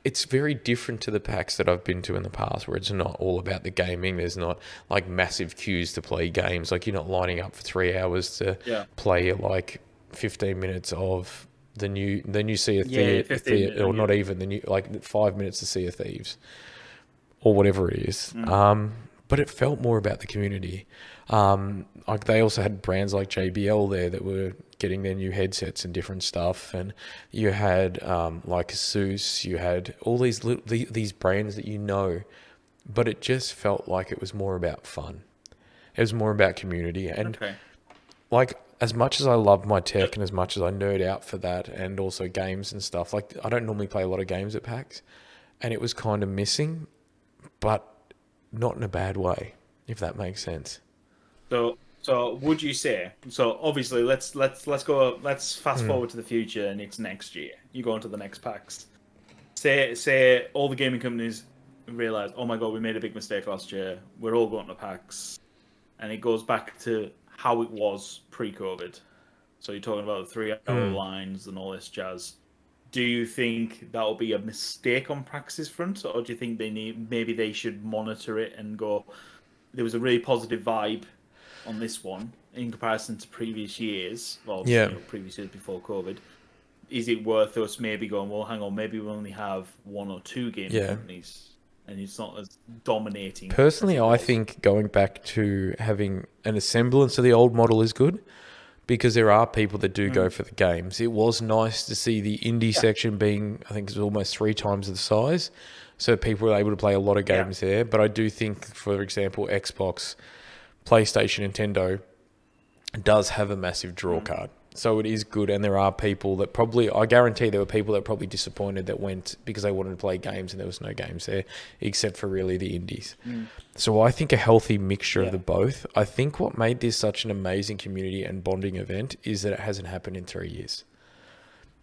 it's very different to the PAX that I've been to in the past, where it's not all about the gaming. There's not like massive queues to play games. Like, you're not lining up for 3 hours to play like 15 minutes of the new Sea of Thieves, or not even the new, like 5 minutes to Sea of Thieves, or whatever it is. But it felt more about the community. Like, they also had brands like JBL there that were getting their new headsets and different stuff. And you had like Asus, you had all these brands that you know, but it just felt like it was more about fun. It was more about community. And like, as much as I love my tech and as much as I nerd out for that, and also games and stuff, like, I don't normally play a lot of games at PAX, and it was kind of missing, but not in a bad way, if that makes sense. So would you say, so obviously let's fast forward to the future, and it's next year. You go into the next PAX. Say all the gaming companies realize, oh my god, we made a big mistake last year. We're all going to PAX, and it goes back to how it was pre-COVID. So you're talking about the 3-hour lines and all this jazz. Do you think that will be a mistake on PAX's front, or do you think maybe they should monitor it and go, there was a really positive vibe on this one in comparison to previous years, previous years before COVID? Is it worth us maybe going, well, hang on, maybe we only have 1 or 2 game companies, and it's not as dominating? Personally, I think going back to having an semblance of the old model is good, because there are people that do go for the games. It was nice to see the indie section being, I think it was almost 3 times the size, so people were able to play a lot of games there. But I do think, for example, Xbox, PlayStation, Nintendo does have a massive draw card. So it is good, and there are people that probably, I guarantee there were people that were probably disappointed that went because they wanted to play games and there was no games there, except for really the indies. So I think a healthy mixture of the both. I think what made this such an amazing community and bonding event is that it hasn't happened in 3 years.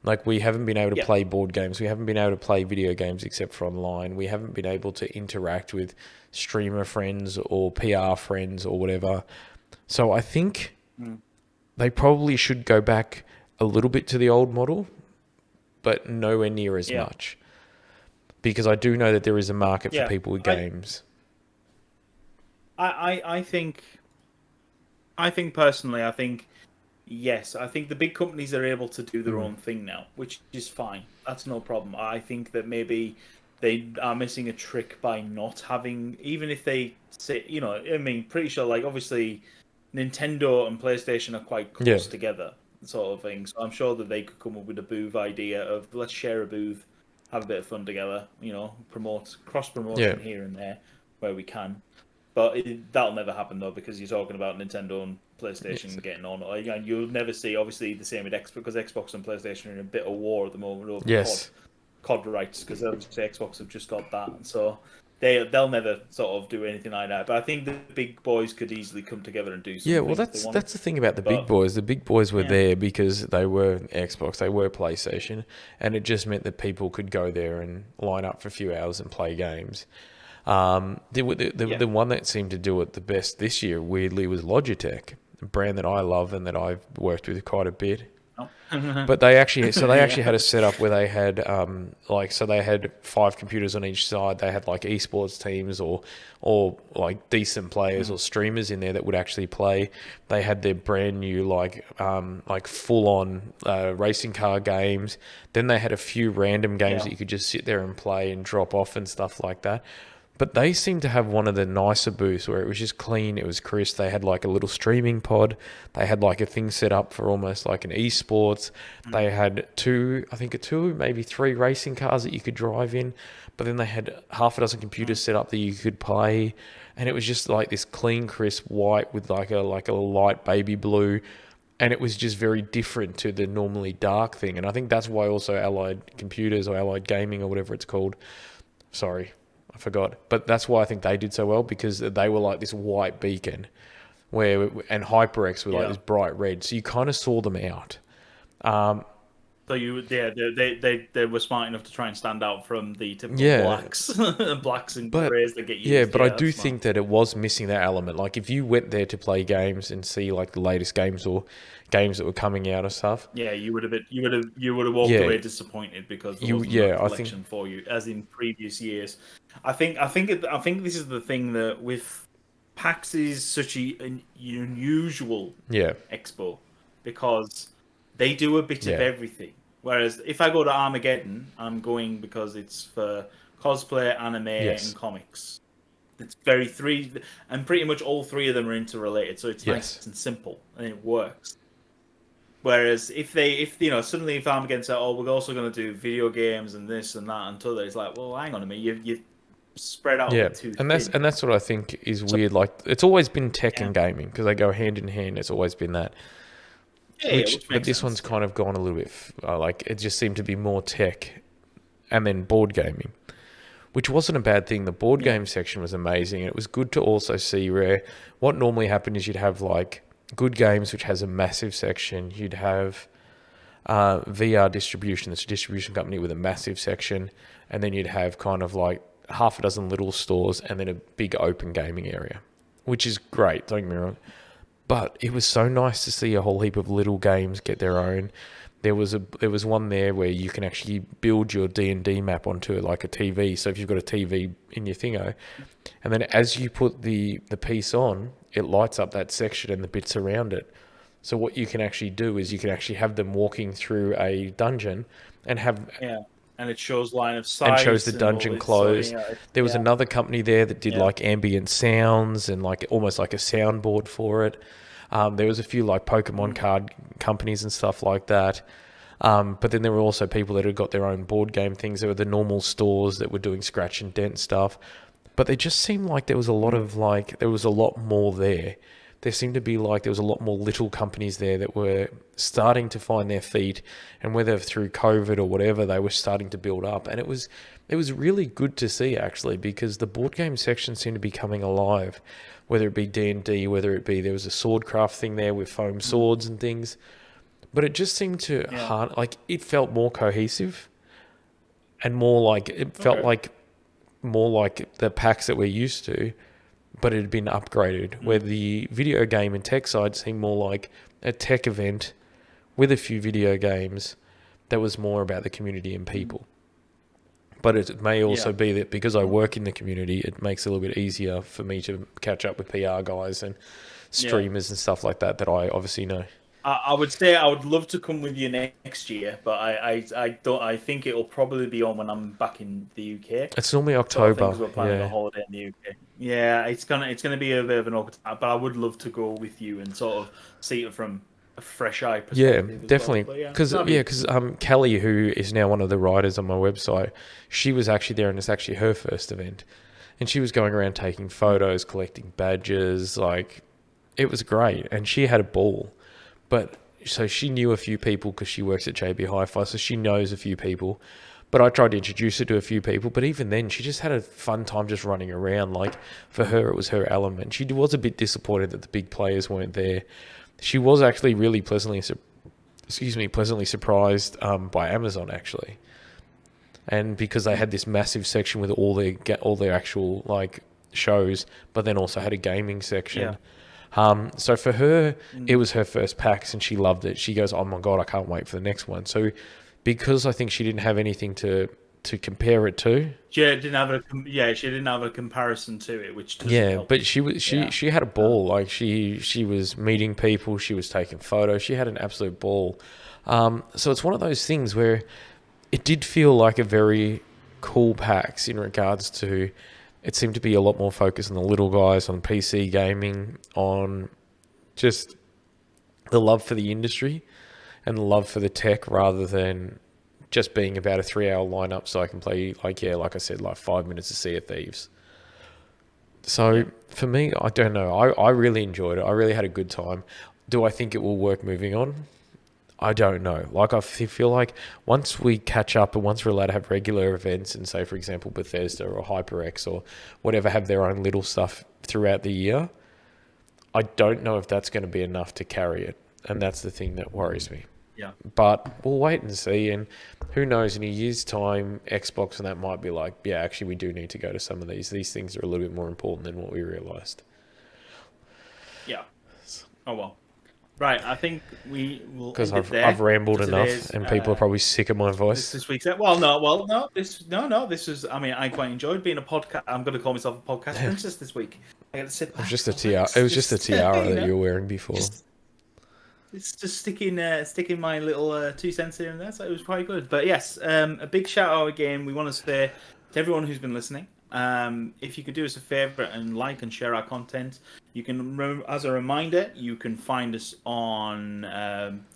Like, we haven't been able to play board games. We haven't been able to play video games except for online. We haven't been able to interact with streamer friends or PR friends or whatever. So I think they probably should go back a little bit to the old model, but nowhere near as much. Because I do know that there is a market for people with games. I think personally, yes, I think the big companies are able to do their own thing now, which is fine. That's no problem. I think that maybe they are missing a trick by not having, even if they say, I mean, pretty sure, like, obviously Nintendo and PlayStation are quite close together, sort of thing. So I'm sure that they could come up with a booth idea of, let's share a booth, have a bit of fun together, promote, cross-promotion here and there where we can. But that'll never happen, though, because you're talking about Nintendo and PlayStation getting on. And you'll never see, obviously, the same with Xbox, because Xbox and PlayStation are in a bit of war at the moment over COD rights, because obviously Xbox have just got that. So they'll never sort of do anything like that. But I think the big boys could easily come together and do something. Yeah, well, that's the thing about the big boys. The big boys were there because they were Xbox, they were PlayStation, and it just meant that people could go there and line up for a few hours and play games. The one that seemed to do it the best this year, weirdly, was Logitech, a brand that I love and that I've worked with quite a bit. But they actually had a setup where they had they had 5 computers on each side. They had like esports teams or like decent players or streamers in there that would actually play. They had their brand new like full on racing car games. Then they had a few random games that you could just sit there and play and drop off and stuff like that. But they seemed to have one of the nicer booths where it was just clean, it was crisp. They had like a little streaming pod. They had like a thing set up for almost like an esports. They had 2, maybe 3 racing cars that you could drive in. But then they had half a dozen computers set up that you could play. And it was just like this clean, crisp white with like a light baby blue. And it was just very different to the normally dark thing. And I think that's why also Allied Computers or Allied Gaming or whatever it's called. Sorry. I forgot, but that's why I think they did so well, because they were like this white beacon, and HyperX were like this bright red, so you kind of saw them out. So they were smart enough to try and stand out from the typical blacks and greys that get used. Yeah, but I do think that it was missing that element. Like if you went there to play games and see like the latest games or games that were coming out and stuff. Yeah, you would have walked away disappointed because there wasn't a collection for you, as in previous years. I think this is the thing that with PAX is such an unusual expo, because they do a bit of everything. Whereas if I go to Armageddon, I'm going because it's for cosplay, anime, and comics. It's and pretty much all 3 of them are interrelated, so it's nice and simple, and it works. Whereas if suddenly if Armageddon said, "Oh, we're also going to do video games and this and that and t'other," it's like, well, hang on a minute, you spread out. And that's what I think is weird. Like it's always been tech and gaming because they go hand in hand. It's always been that. But this one's kind of gone a little bit like it just seemed to be more tech, and then board gaming, which wasn't a bad thing. The board game section was amazing, and it was good to also see where what normally happened is you'd have like Good Games, which has a massive section. You'd have VR Distribution, that's a distribution company with a massive section, and then you'd have kind of like half a dozen little stores, and then a big open gaming area, which is great. Don't get me wrong. But it was so nice to see a whole heap of little games get their own. There was one there where you can actually build your D&D map onto like a TV. So if you've got a TV in your thingo, and then as you put the piece on, it lights up that section and the bits around it. So what you can actually do is you can actually have them walking through a dungeon and have... And it shows line of sight. And shows the dungeon close. There was another company there that did like ambient sounds and like almost like a soundboard for it. There was a few like Pokemon card companies and stuff like that. But then there were also people that had got their own board game things. There were the normal stores that were doing scratch and dent stuff. But they just seemed like there was a lot of like, there was a lot more there. There seemed to be like there was a lot more little companies there that were starting to find their feet, and whether through COVID or whatever, they were starting to build up. And it was really good to see actually, because the board game section seemed to be coming alive, whether it be D&D, whether it be there was a swordcraft thing there with foam swords and things. But it just seemed to like it felt more cohesive and more like it felt like more like the PAX that we're used to. But it had been upgraded, where the video game and tech side seemed more like a tech event with a few video games that was more about the community and people. But it may also be that because I work in the community, it makes it a little bit easier for me to catch up with PR guys and streamers and stuff like that I obviously know. I would say I would love to come with you next year, but I don't. I think it'll probably be on when I'm back in the UK. It's normally October. We're planning a holiday in the UK. Yeah, it's gonna be a bit of an awkward time, but I would love to go with you and sort of see it from a fresh eye perspective. Yeah, definitely. Because Kelly, who is now one of the writers on my website, she was actually there, and it's actually her first event, and she was going around taking photos, collecting badges. Like, it was great, and she had a ball. But so she knew a few people because she works at JB Hi-Fi, so she knows a few people. But I tried to introduce her to a few people, but even then, she just had a fun time just running around. Like, for her, it was her element. She was a bit disappointed that the big players weren't there. She was actually really pleasantly surprised by Amazon, actually. And because they had this massive section with all their actual, like, shows, but then also had a gaming section. So for her, it was her first PAX, and she loved it. She goes, "Oh my God, I can't wait for the next one." So because I think she didn't have anything to compare it to. She didn't have a comparison to it, which doesn't help. But she had a ball. Like, she was meeting people, she was taking photos, she had an absolute ball. So it's one of those things where it did feel like a very cool PAX in regards to, it seemed to be a lot more focused on the little guys, on PC gaming, on just the love for the industry and the love for the tech, rather than just being about a 3-hour lineup so I can play, like I said, like 5 minutes of Sea of Thieves. So for me, I don't know. I really enjoyed it. I really had a good time. Do I think it will work moving on? I don't know. Like, I feel like once we catch up and once we're allowed to have regular events, and say, for example, Bethesda or HyperX or whatever have their own little stuff throughout the year, I don't know if that's going to be enough to carry it. And that's the thing that worries me. Yeah. But we'll wait and see. And who knows, in a year's time, Xbox and that might be like, yeah, actually, we do need to go to some of these. These things are a little bit more important than what we realised. Yeah. Oh, well. Right, I think we will. Because I've rambled enough, and people are probably sick of my voice. This week's no. This is. I mean, I quite enjoyed being a podcast. I'm going to call myself a podcast princess this week. I got to sit back. It was just a tiara. It was just a tiara that you were wearing before. It's just sticking my little 2 cents here and there, so it was quite good. But yes, a big shout out again. We want to say to everyone who's been listening, if you could do us a favour and like and share our content, you can, as a reminder, you can find us on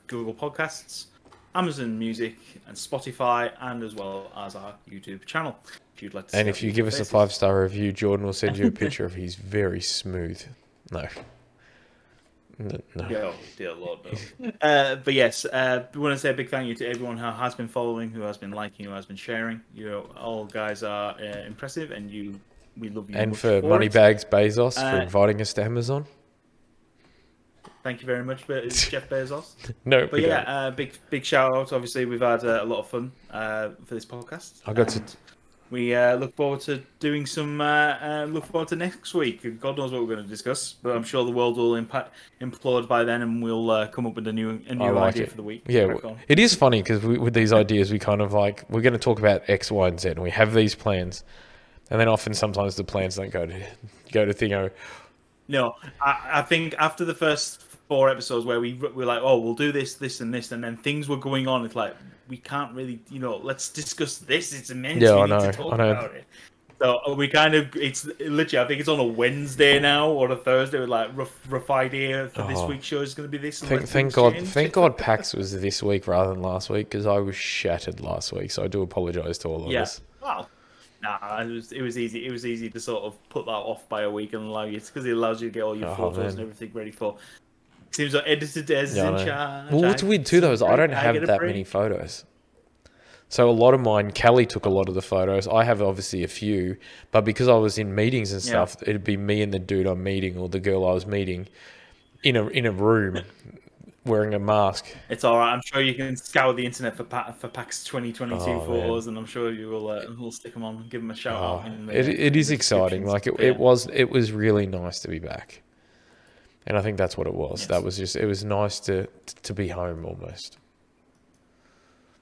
Google Podcasts, Amazon Music, and Spotify, and as well as our YouTube channel. If you'd like to. And if you give us a 5-star review, Jordan will send you a picture of his very smooth. No. Oh, dear Lord, no. But yes, we want to say a big thank you to everyone who has been following, who has been liking, who has been sharing. You all guys are impressive, and we love you. And for Moneybags Bezos for inviting us to Amazon. Thank you very much, Jeff Bezos. No, but yeah, big shout out. Obviously, we've had a lot of fun for this podcast. We look forward to doing some. Look forward to next week. God knows what we're going to discuss, but I'm sure the world will implode by then, and we'll come up with a new idea for the week. Yeah, it is funny because with these ideas, we kind of like, we're going to talk about X, Y, and Z, and we have these plans, and then often sometimes the plans don't go to Thingo. No, I think after the first 4 episodes where we're like, oh, we'll do this, this, and this, and then things were going on. It's like, we can't really, let's discuss this. It's immense. Yeah, we need to talk about it. So we it's literally, I think it's on a Wednesday now or a Thursday with like rough idea for this week's show is going to be this. Thank God PAX was this week rather than last week, because I was shattered last week. So I do apologise to all of us. Well, nah, it was easy. It was easy to sort of put that off by a week and allow you, because it allows you to get all your photos and everything ready for. Seems like editor Dez is in charge. Well, what's weird too, though, is I don't have that many photos. So a lot of mine, Callie took a lot of the photos. I have obviously a few, but because I was in meetings and stuff, it'd be me and the dude I'm meeting or the girl I was meeting in a room wearing a mask. It's all right. I'm sure you can scour the internet for PAX 2022 photos, and I'm sure you will we'll stick them on and give them a shout out. It is exciting. Like it was really nice to be back. And I think that's what it was. Yes. That was just, it was nice to be home almost.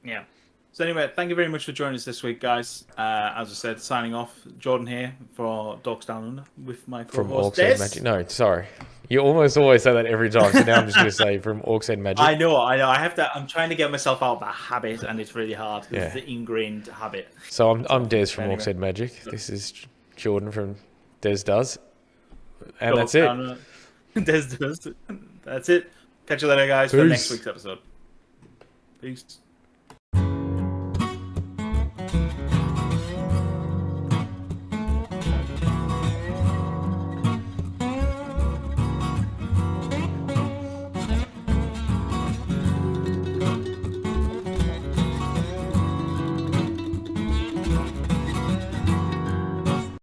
Yeah. So anyway, thank you very much for joining us this week, guys. As I said, signing off. Jordan here for Dorks Down Under with my co-host Orcs Head Magic. No, sorry. You almost always say that every time. So now I'm just going to say from Orcs Head Magic. I know. I have to. I'm trying to get myself out of that habit, and it's really hard. Yeah. It's the ingrained habit. So I'm Dez from Orcs Head Magic. This is Jordan from Dez Does. And that's it. Dez Does. That's it. Catch you later, guys, for next week's episode. Peace.